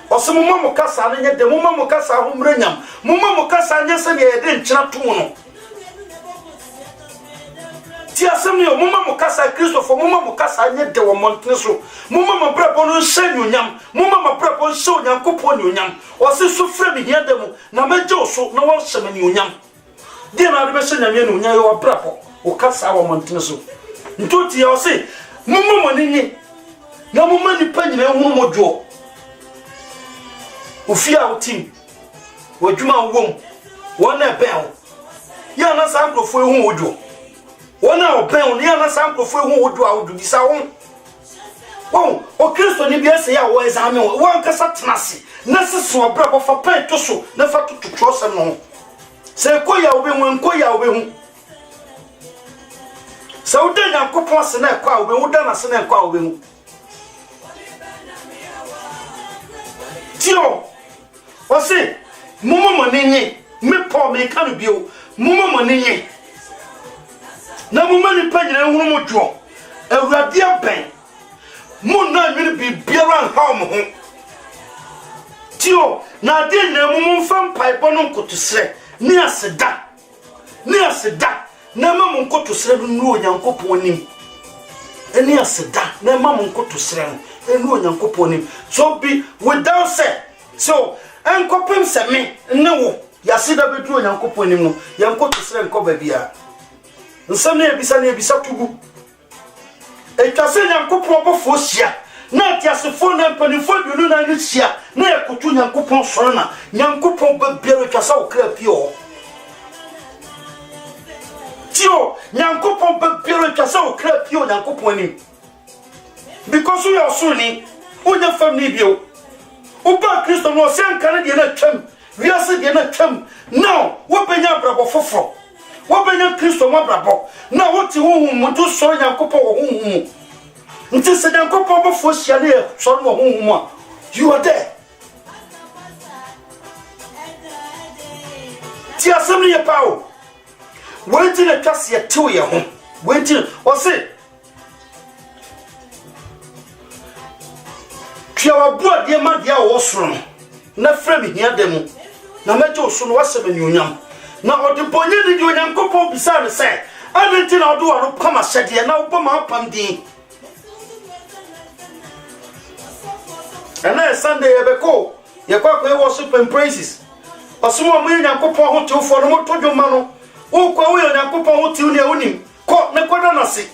o se mumma mo kasa na nye de mumma mo kasa ho mranyam mumma mo kasa nye se ne de nkyina to no ti asem yo mumma mo kasa Christopher mumma mo kasa nye de wo montene so mumma mo brabo no nhyɛ nyonyam mumma mo brabo nhyɛ onyankopɔn nyonyam o se so frɛ me hia dem na megye so na wo hyɛ me nyonyam de na de be hyɛ nyame nyonyam yo brabo o kasa wo montene so ntoti ya o se mumma mo ninyi na mumma ni panyina hu modwo ofia otim wadwuma wom wona bɛn ya na sa nkrofo hu wodwo wona oben ya na sa nkrofo hu wodwo a wodwo bisa wo o Kristo ni bia se ya wo examen wo nkasa tenase na seso obrabo fa pen to so na fa tutu se no se koya obenwu koya obenwu se udan yakopon se na kwa obenwu dan se na kwa obenwu tio o se mumma moninye me Paul me kan bio mumma moninye na mumma ni panyina hu modwo Awurade aben mun na nwene bibiara ha mo ho tio na de na mumma fam paibo no nkotosre ni aseda na ma mo nkotosre no onyankopon nim eni aseda na ma mo nkotosre no eni onyankopon nim so be without say so enkopem se me ne wo yasida bedu onyankopon nim no yankotosre nkoba bia nsam na ebisa tugu etwase nyankopon bofo hia na tiasefo na mpanifo biunu na ni hia na yakotu nyankopon soro na nyankopon ba biara etwasa okra pio tio nyankopon ba biara etwasa okra pio nyankopon ni because we are suni onya family bio oba Kristo no se ankane de na twam wiase de na twam now wo benya brabo foforo wo benya Kristo mo brabo na wo ti hu mu to so nyankopon wo hu mu nti se nyankopon bo fo hia na so no hu mu a you are there ti asem ye pawo wenti na twase ye tew ye ho wenti o se twa bu ade ma dia wo soro na frɛ me hia dem na meje so no wasɛ me nyonyam na ode bonye ni onyankopon bisa ne sɛ Adenti na do no pama sede na wo ma pam din. And then Sunday ebeko ye kwa worship and praises. Osumo mo Nyankopon ho tewfo no mo todwoma no. Wo kwa wo Nyankopon ho tew ne awunim. Ko ne koda na se.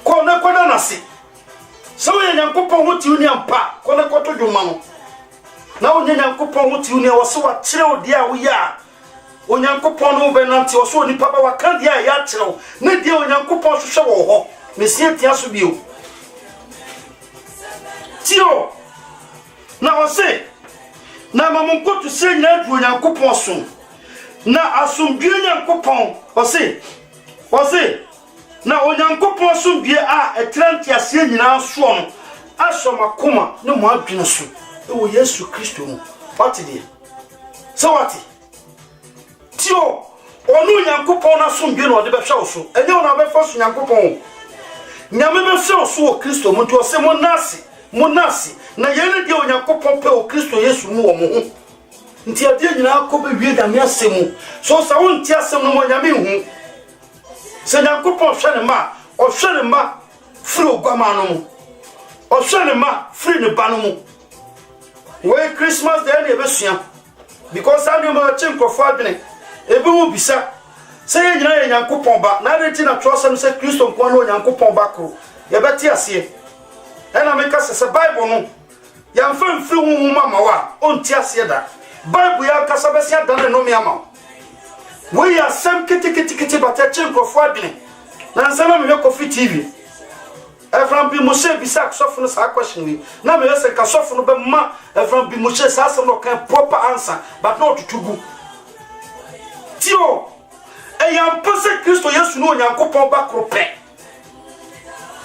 Ko ne koda na se. So wo Nyankopon ho tew ne ampa. Ko ne kotodwoma no. Na wo Nyankopon ho tew ne wo se wa kire wo dia wo ya. Wo Nyankopon no be nante wo so nipa ba wa kan dia ya kire wo. Ne dia wo Nyankopon so hwe wo ho. Mesie tia so bio. Tio na ose na mamunkotu se nyina du Nyankopon so na asombie Nyankopon ose na Onyankopon asombie a etranti ase nyina so no asomakoma ne mo adwene so e wo Yesu Kristo mu wati die so wati tio onu Nyankopon asombie no de be hwa so enye ona be fa so Nyankopon nyame be hwa so wo Kristo mu to se monasi na yele dia Onyankopon pe o Kristo Yesu mu wo mo ho nti ade nyina ko be wie da me asemu so sa won ti asem no mo nyame hu se Nyankopon hwe ne ma firi ogwama no mu o hwe ne ma firi ne ba no mu we Christmas day na ebesua because anu ma chinkofo adwene ebe wo bisa se ye nyina ye Nyankopon ba na de ti na twosem se Kristo nko na Onyankopon ba kro ye beti ase ena meka se Bible no ya mfemfiri hu mama wa onti ase da Bible ya kasa besia dan no mi ama we ya sem kiti bata chinkofo adwene na nsana me Kofi TV Efram bi Moshe bisa sofo no sa question we na me yese ka sofo no be ma Efram bi Moshe sa asem no kan proper answer but not tutugu tio eyam pose Kristo Yesu no Onyankopon ba krope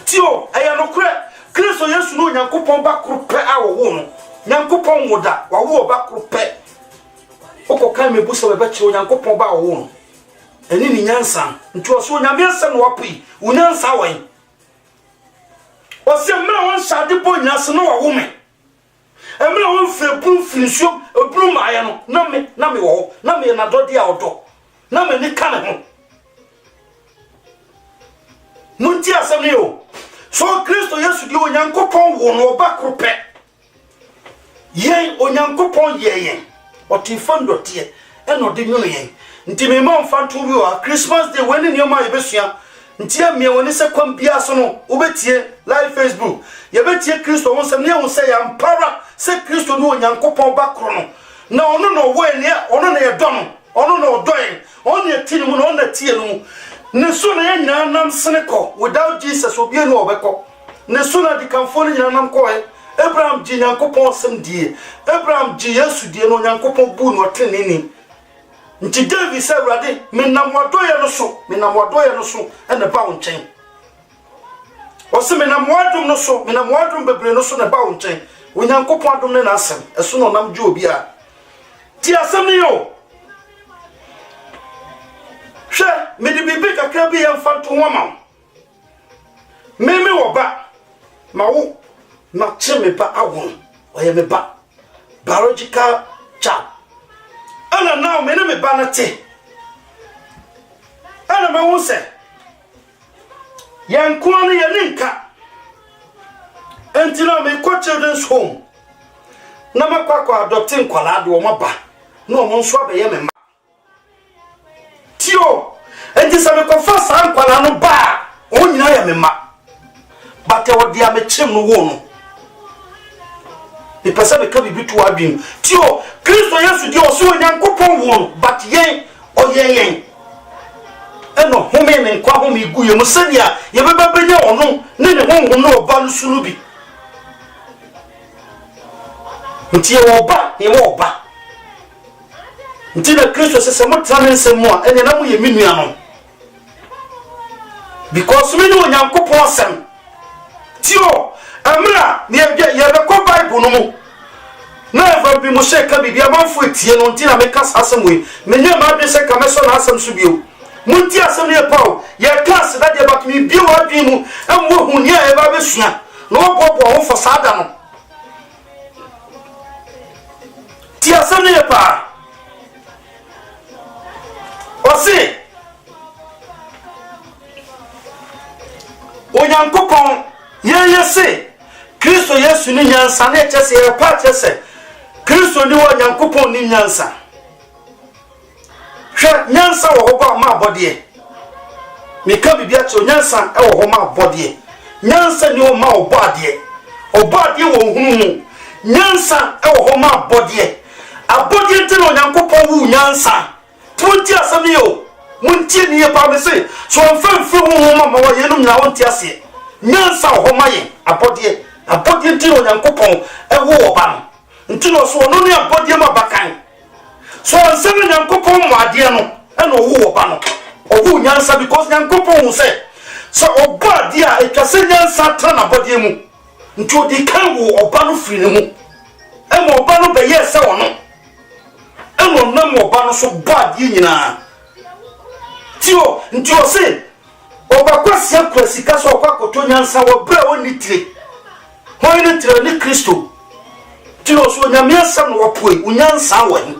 tio eya no kure Kristo Yesu no Onyankopon ba krope awo no Nyankopon woda wa wo ba krope okokan me busa be chi Onyankopon ba wo no eni ni nyansa nti so nyame asem no wapi unyansa wan Ose mra won shade bo nyase no wa wo me emra won febu finsuo ebru maye no na me wo na me na dodi a odo na me ni kana ho munti asem ni o so Kristo Yesu di Onyankopon wo no ba krope yen Onyankopon yen otifando tie eno de nyono yen nti me ma mfanto bi o Christmas day when ni ma yebesua nti amie woni se kwam bia so no obetie live Facebook yebetie Kristo won se ne won se ya mpara se Kristo no Onyankopon ba kro no na ono no wo ene ono na ye do no ono na odoen ono ye tini mu no ono na tie no ne so na ye nyina nam sene ko without Jesus obi enu obeko ne so na di kanfo ni nyina nam ko Abraham ji Nyankopon sem die Abraham ji Yesu die no Nyankopon bu no tenini nti David se Awurade menam wadoye no so ene ba wo nchen o se menam wadum bebre no so ne ba wo nchen Onyankopon adom ne na asem eso no nam ju obi a ti asem ni yo hwe me di bibi kakra bi yem fanto wama me wo ba ma wo ma cheme ba awon o ye me ba biological child ana now me me ba na te ana me wo se yanko no ye ninka enti na me ko children's home na makwa adopting kwala de o maba na o nso abaye me ma tio enti se me ko fa san kwala no ba o nyina ya me ma bate wo dia me chem no wo no ipasa me ka bibi to adwin tio Kristo Yesu di o so Onyankopon wo but yen o yen eno home ne nkwa home igu ye musadia ye beba benya ono ne honhom no oba no sunu bi nti ye oba ye oba nti na Kristo se motra ne nsem a ene na mo ye minua no because me no Onyankopon asem tio amra ne ye be ko Bible no mu na Efram bi Moshe ka bibia manfo etie no nti na me ka asem we me nya ma de se ka me so na asem so bio munti asem ne paul ye class da de bak mi bi wa dwi mu amwo hu ne e ba besua no bobo ho fo sada no ti asem ne pa o se onyankopon ye se Kristo Yesu ni nyansa na chese ye pa chese Kristo ni onyankopon ni nyansa hwe nyansa wo ho ma abode me ka bibia che nyansa e wo ho ma abode nyansa ni o ma obade wo hunu nyansa e wo ho ma abode te no onyankopon wu nyansa tunti asami yo munti ni ye pa me se so mfamfi ho ma wo ye no nya wonti ase nyansa ho ma ye abode te no onyankopon e wo oba no nti no so no ne abode ma bakan so ansem nyankopon mu ade no e no wo oba no obu nyansa because nyankopon hu se so oba ade a etwase nyansa tra na abode mu nti odi kan wo oba no firi ne mu e mo oba no be ye se wono e no na mo oba no so ba ade nyina tio nti o se oba kwasi akwasi ka so okwa koto nyansa wo bra woni tire hoy ne tire ni Kristo tio so nyamiasa no wopoi unyansa wani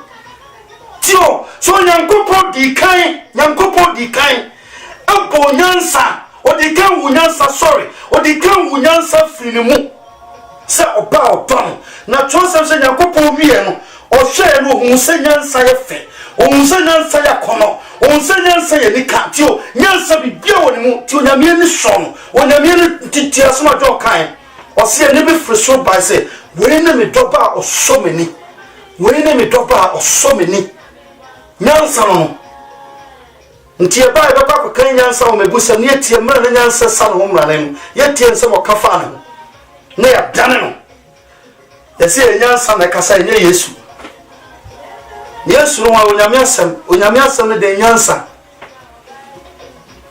tio so nyankopon di kan abo nyansa odi kan unyansa sorry odi kan unyansa firi mu se oba odon na chosem se nyankopon wie no o hwe no hu se nyansa ye fe o se nyansa ya kono o se nyansa ye ni ka tio nyansa bi bia woni mu tio nyame ni son o nyame ni titia so ma jo kan o se ne be friso ba se we na me doba o so meni nyansa no nti e ba e ba ko kan nyansa o mebusa ne tie mra na nyansa sa no mra nem ye tie nse mo kafa no na ya dane no ye se nyansa na kasa nye Yesu no wa onyame asem ne de nyansa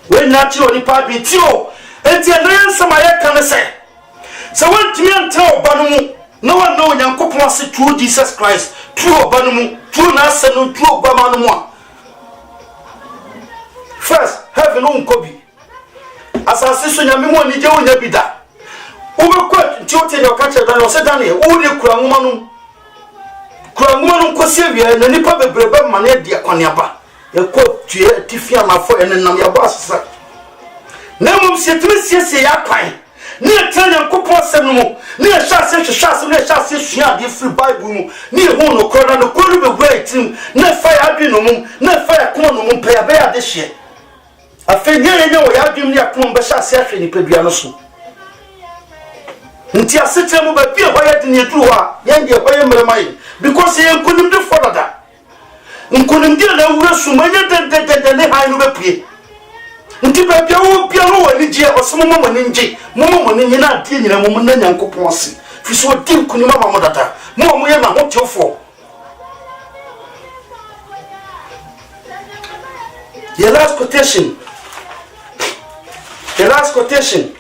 we na ti oni pa bi ti o enti na nyansa ma ye kan se wantimi anta oba no mu na wa na onyankopon ase through Jesus Christ through oba no mu through na ase no through oba ma no mu a first heaven on kobi asase so nyame mo ni je wonya bida wo be kwat nti o te ne ka che dan o se dan e wo ne kura nwoma no kosie wi na nipa bebrebe ma na dia kwaneaba e ko tue tifia mafo ene nam ya bo asesa na mum se ya kwan ni etanya nkopon sem no mu ni ehase sua de free bible mu ni hu no kora no koru be gwa tim na fa ya adwe no mum na fa ya kuma no mum pe ya be ya de hye afenye wo ya adwem ni akoma be hyase ahwe ni pedua no so nti asetre mu ba bi ho ya de ni edu ho a ye de ho ye mremai because ye nkunim de folada nkunim de na wura sumanya de ne han no be pie nti ba bia wo bia no wani je osemo mo ninje mo ni na ade nyina mo na nyankopon ase fi so di nkunim ma mo data mo ye na ho tiofo the last quotation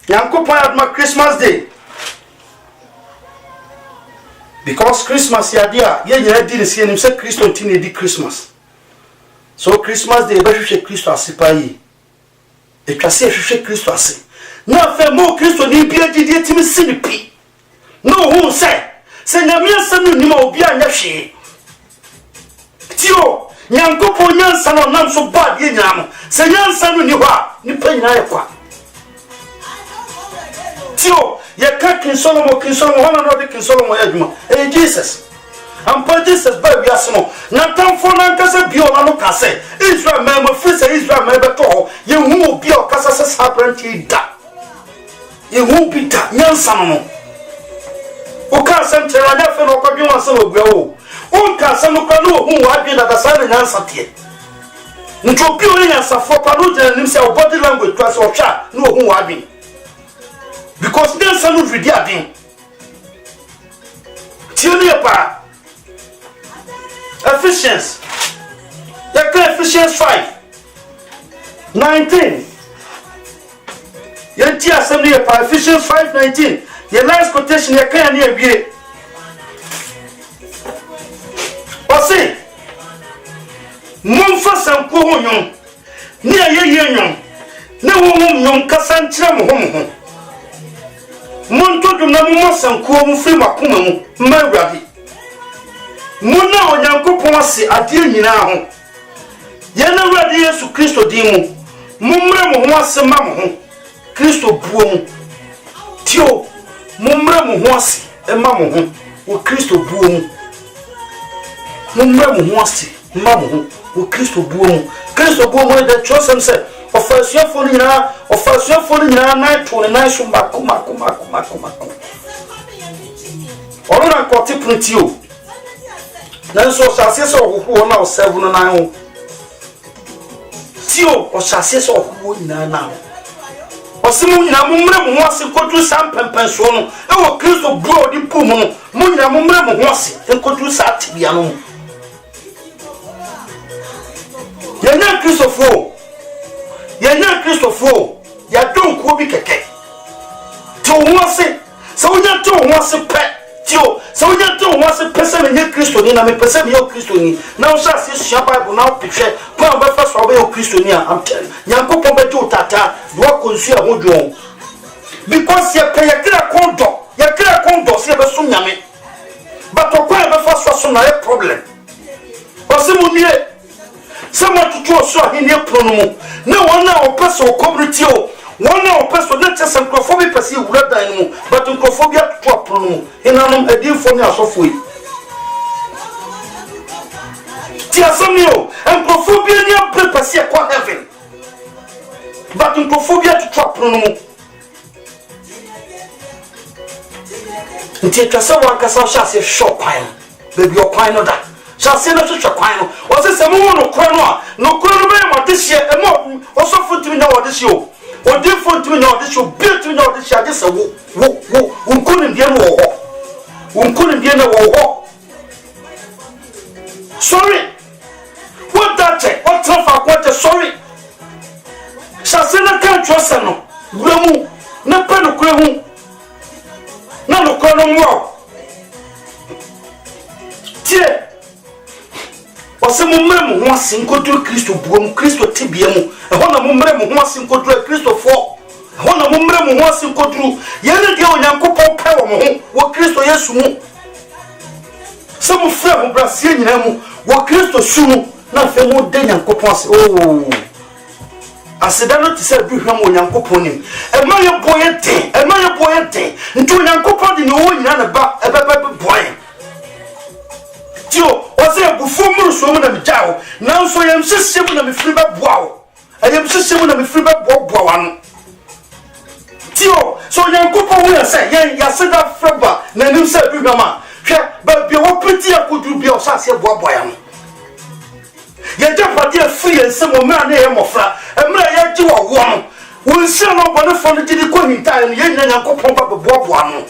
nyankopon at my Christmas day because Christmas ya dia ye nyina di ne se nim se Christo ntini di Christmas. So Christmas day be hwehwe Kristo ase pa yi etwase hwehwe Kristo ase na fa mo Kristo ni bia gidi etimi sinipi no hu se nyame asem ni ma obi anya hwe tio nyankopon nyansa no nam so bad ye nyina mo se nyansa no ni ho a ni pa nyina ye kwa tio ye ka kin Solomon wana no de kin Solomon ya djuma Jesus ampa Jesus ba wi asemo na tamfo na nkasa bio na no kase Israel man mo free say Israel man beto ye hu obi o kasa se sapranti da ye hu bita nyansa no o ka sentere na fe no kwadwe wansa ogua o ka se no kwa no hu wa dwe na kasa na nyansa tie nto bio ni nyansa fo kwa no je nim say body language twa se o twa no hu wa dwe because nyansa no redi adin tie pa Ephesians 5:19. Yanti assembly pa Ephesians 5:19. The last quotation ya kan na wie. Ose Mumfa sanko ho nyon. Ni ayeye nyon. Na wo nyon kasa nkyere mo ho. Monto dum na mo sanko mo firi makoma mu. Mawurade. Muna onyankopon ase ade nyina ho. Ye na Awurade Yesu Kristo din mu. Mumre mo ho ase ma mo ho. Kristo buo mu. Tio, mumre mo ho ase e ma mo ho. O Kristo buo mu. Mumre mo ho ase ma mo ho. O Kristo buo mu. Kristo buo mu de trosem se ofasuafo ni na na to ne na so makoma. Oro na koti printio. Na so sase so ohuhu na o 7 na ho. Tio o sase so ohuhu nyina na ho. Osimu nyina mumre mo ho ase kodu sam pempen so no. E wo Kristo buo di pum no. Mo nyina mumre mo ho ase enkodu sa tibia no. Yenya Kristofo ya don ko bi keke to wose so wonya to wose pe tio so wonya to wose pe se me Kristo ni na me pe se me yo Kristo ni na wo sha se sua Bible na wo pehwe pa ba fa so be yo Kristo ni am tell Nyankopon be do tata do konsu a hodwo because ye pe ye kira kondo se be sum nyame but to kwa be fa so na e problem o se mu nie sama tutu oso ahine pronomu na wona opeso community o wona opeso na chese nkrofobia pese wura dan mu but nkrofobia tutu pronomu inanom edinfo ni asofo yi ti asomio nkrofobia ni abre pese kwa heaven but nkrofobia tutu pronomu nti twase wankasa shase shokwan baby okwan no da shase no twetwa kwan no o se se mo no kro no be ma de hye e mo o so funtimi na o de hye o de funtimi na o de hye o bitimi na o de hye ade se wo unkunim die no wo ho sorry what that sorry shase na kan twose no wuramu na pa no kro hu na no kro no mo tie ose mumre mo ho ase nkodu Kristo buom Kristo tibia mu ho na mumre mo ho ase nkodu Kristo fo ho na mumre mo ho ase nkodu yene de Onyankopon pa wo mo ho wo Kristo Yesu mu se mo fra mo brasie nyina mu wo Kristo su mu na fe mo de Nyankopon ase aseda no ti se duhwa mo Onyankopon nim e ma ye boye den nti Onyankopon de ne wo nyina na ba e bebe boye tio ose bufu muru so mu na mejao na so yem sesem na me firi ba boawo ayem sesem na me firi ba boawo anu tio so Nyankopon wo se yen yaseda fraba na nim se duhwama hwe ba bi wo peti akodu bi o sa se boaboa no ye je pati afiri ensem o mra na ye mofra emra ye ji wo no wo nsi no bone fo no gidi ko hinta no ye nya Nyankopon ba boaboa no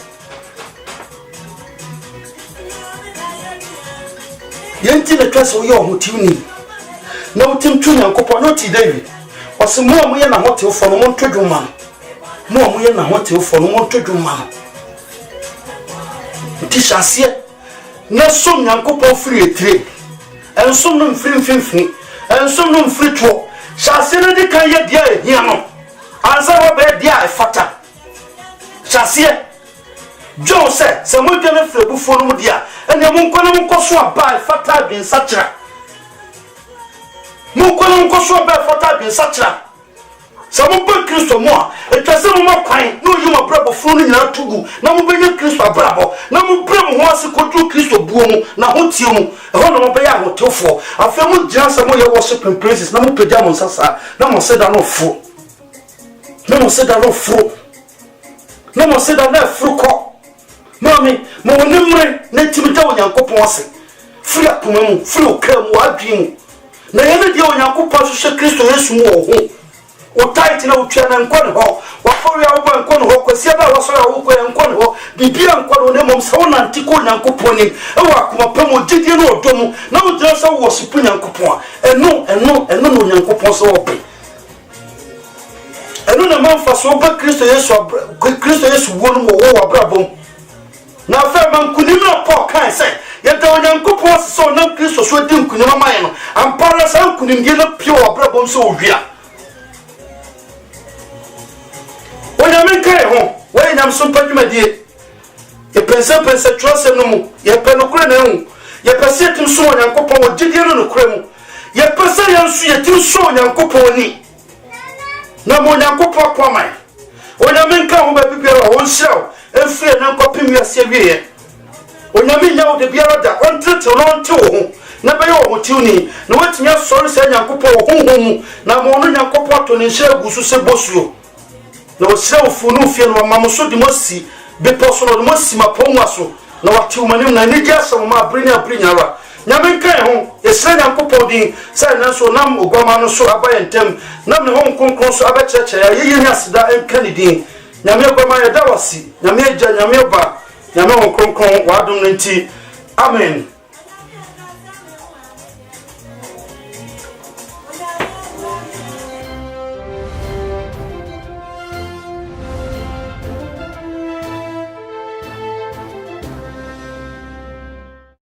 yenti na twase wo ye ohotini na wotim tu Nyankopon no ti David ose mo amoye na hote fo no mo ntodwuma mo amoye na hote fo no mo ntodwuma ti shase na so Nyankopon firi etire ensom no mfiri mfimfini ensom no mfiri to shase na di kan ye dia ehia no ansa wo be dia efata shase John said, "Some more than a flip before Mudia, and the Munkonum Kosua by Fata bin Satra. Munkonum Kosua by Fata bin Satra. Some more Christo more, it was some more kind, no you are bravo fooling out to go, no more bring Christo bravo, no more bring once a could Christo boom, now hotium, a one by a hotel for. I feel just some more worshiping praises, no more pajamas, no more said I no fool. No more said I no fool. No more said I no fruit. Mami, mo nimre na timida Onyankopon ase. Firi akoma mu, firi okra mu, adwi mu. Na yene de Onyankopon so hwe Kristo Yesu mu ho. O tight na otwa na nkɔ ne ho. Wa fori a wo ba nkɔ ne ho, kwasi ba wa so a wo kɔ nkɔ ne ho. Bibia nkɔ ne mom se wona ntiko Onyankopon nim. E wa akoma pam ogidie no odomu. Na wo dira so wo sipu Onyankopon. Eno no Onyankopon so wo pe. Eno na manfa so ba Kristo Yesu wo no wo abrabom. Na fa man kunim na Paul kan say ye da Onyankopon so na Kristo so di nkunim amaye no ampara san kunim die na pio abrabom so ohwia Onyamin kai ho we nyam so padwuma die ye pense trose no mu ye pe no kure na hu ye pese tim so Onyankopon wo gidie no kure mu ye pese yan so ye tim so Onyankopon ni na mo nyankopɔ kwamai onyame nka ho ba bibiara wo nhyiraw efie na nkɔpem wiase awie onyame nya wo de biara da ontrete no onte wo ho na bɛyɛ wo tiwni na watumi asɔre sɛ nyankopɔ wo honhom na mo no nyankopɔ to ne nhyira gu so sɛ bosuo na wo hyira wo fu no fie no ma mo so de mo si bepɔ so no de mo si ma pɔnwa so na watiw manim na ne gya asɛm ma abrinyara nyame nkan ho yɛsrɛ nyankopɔ din sɛ nanso nam ogwama no so aba yɛ ntɛm nam ne ho nkonkron so abɛkyerɛkyerɛ yɛyɛ nya aseda nka ne din nyame ogwama yɛda wasi nyame agya nyame ba nyame ho nkonkron wadom no nti amen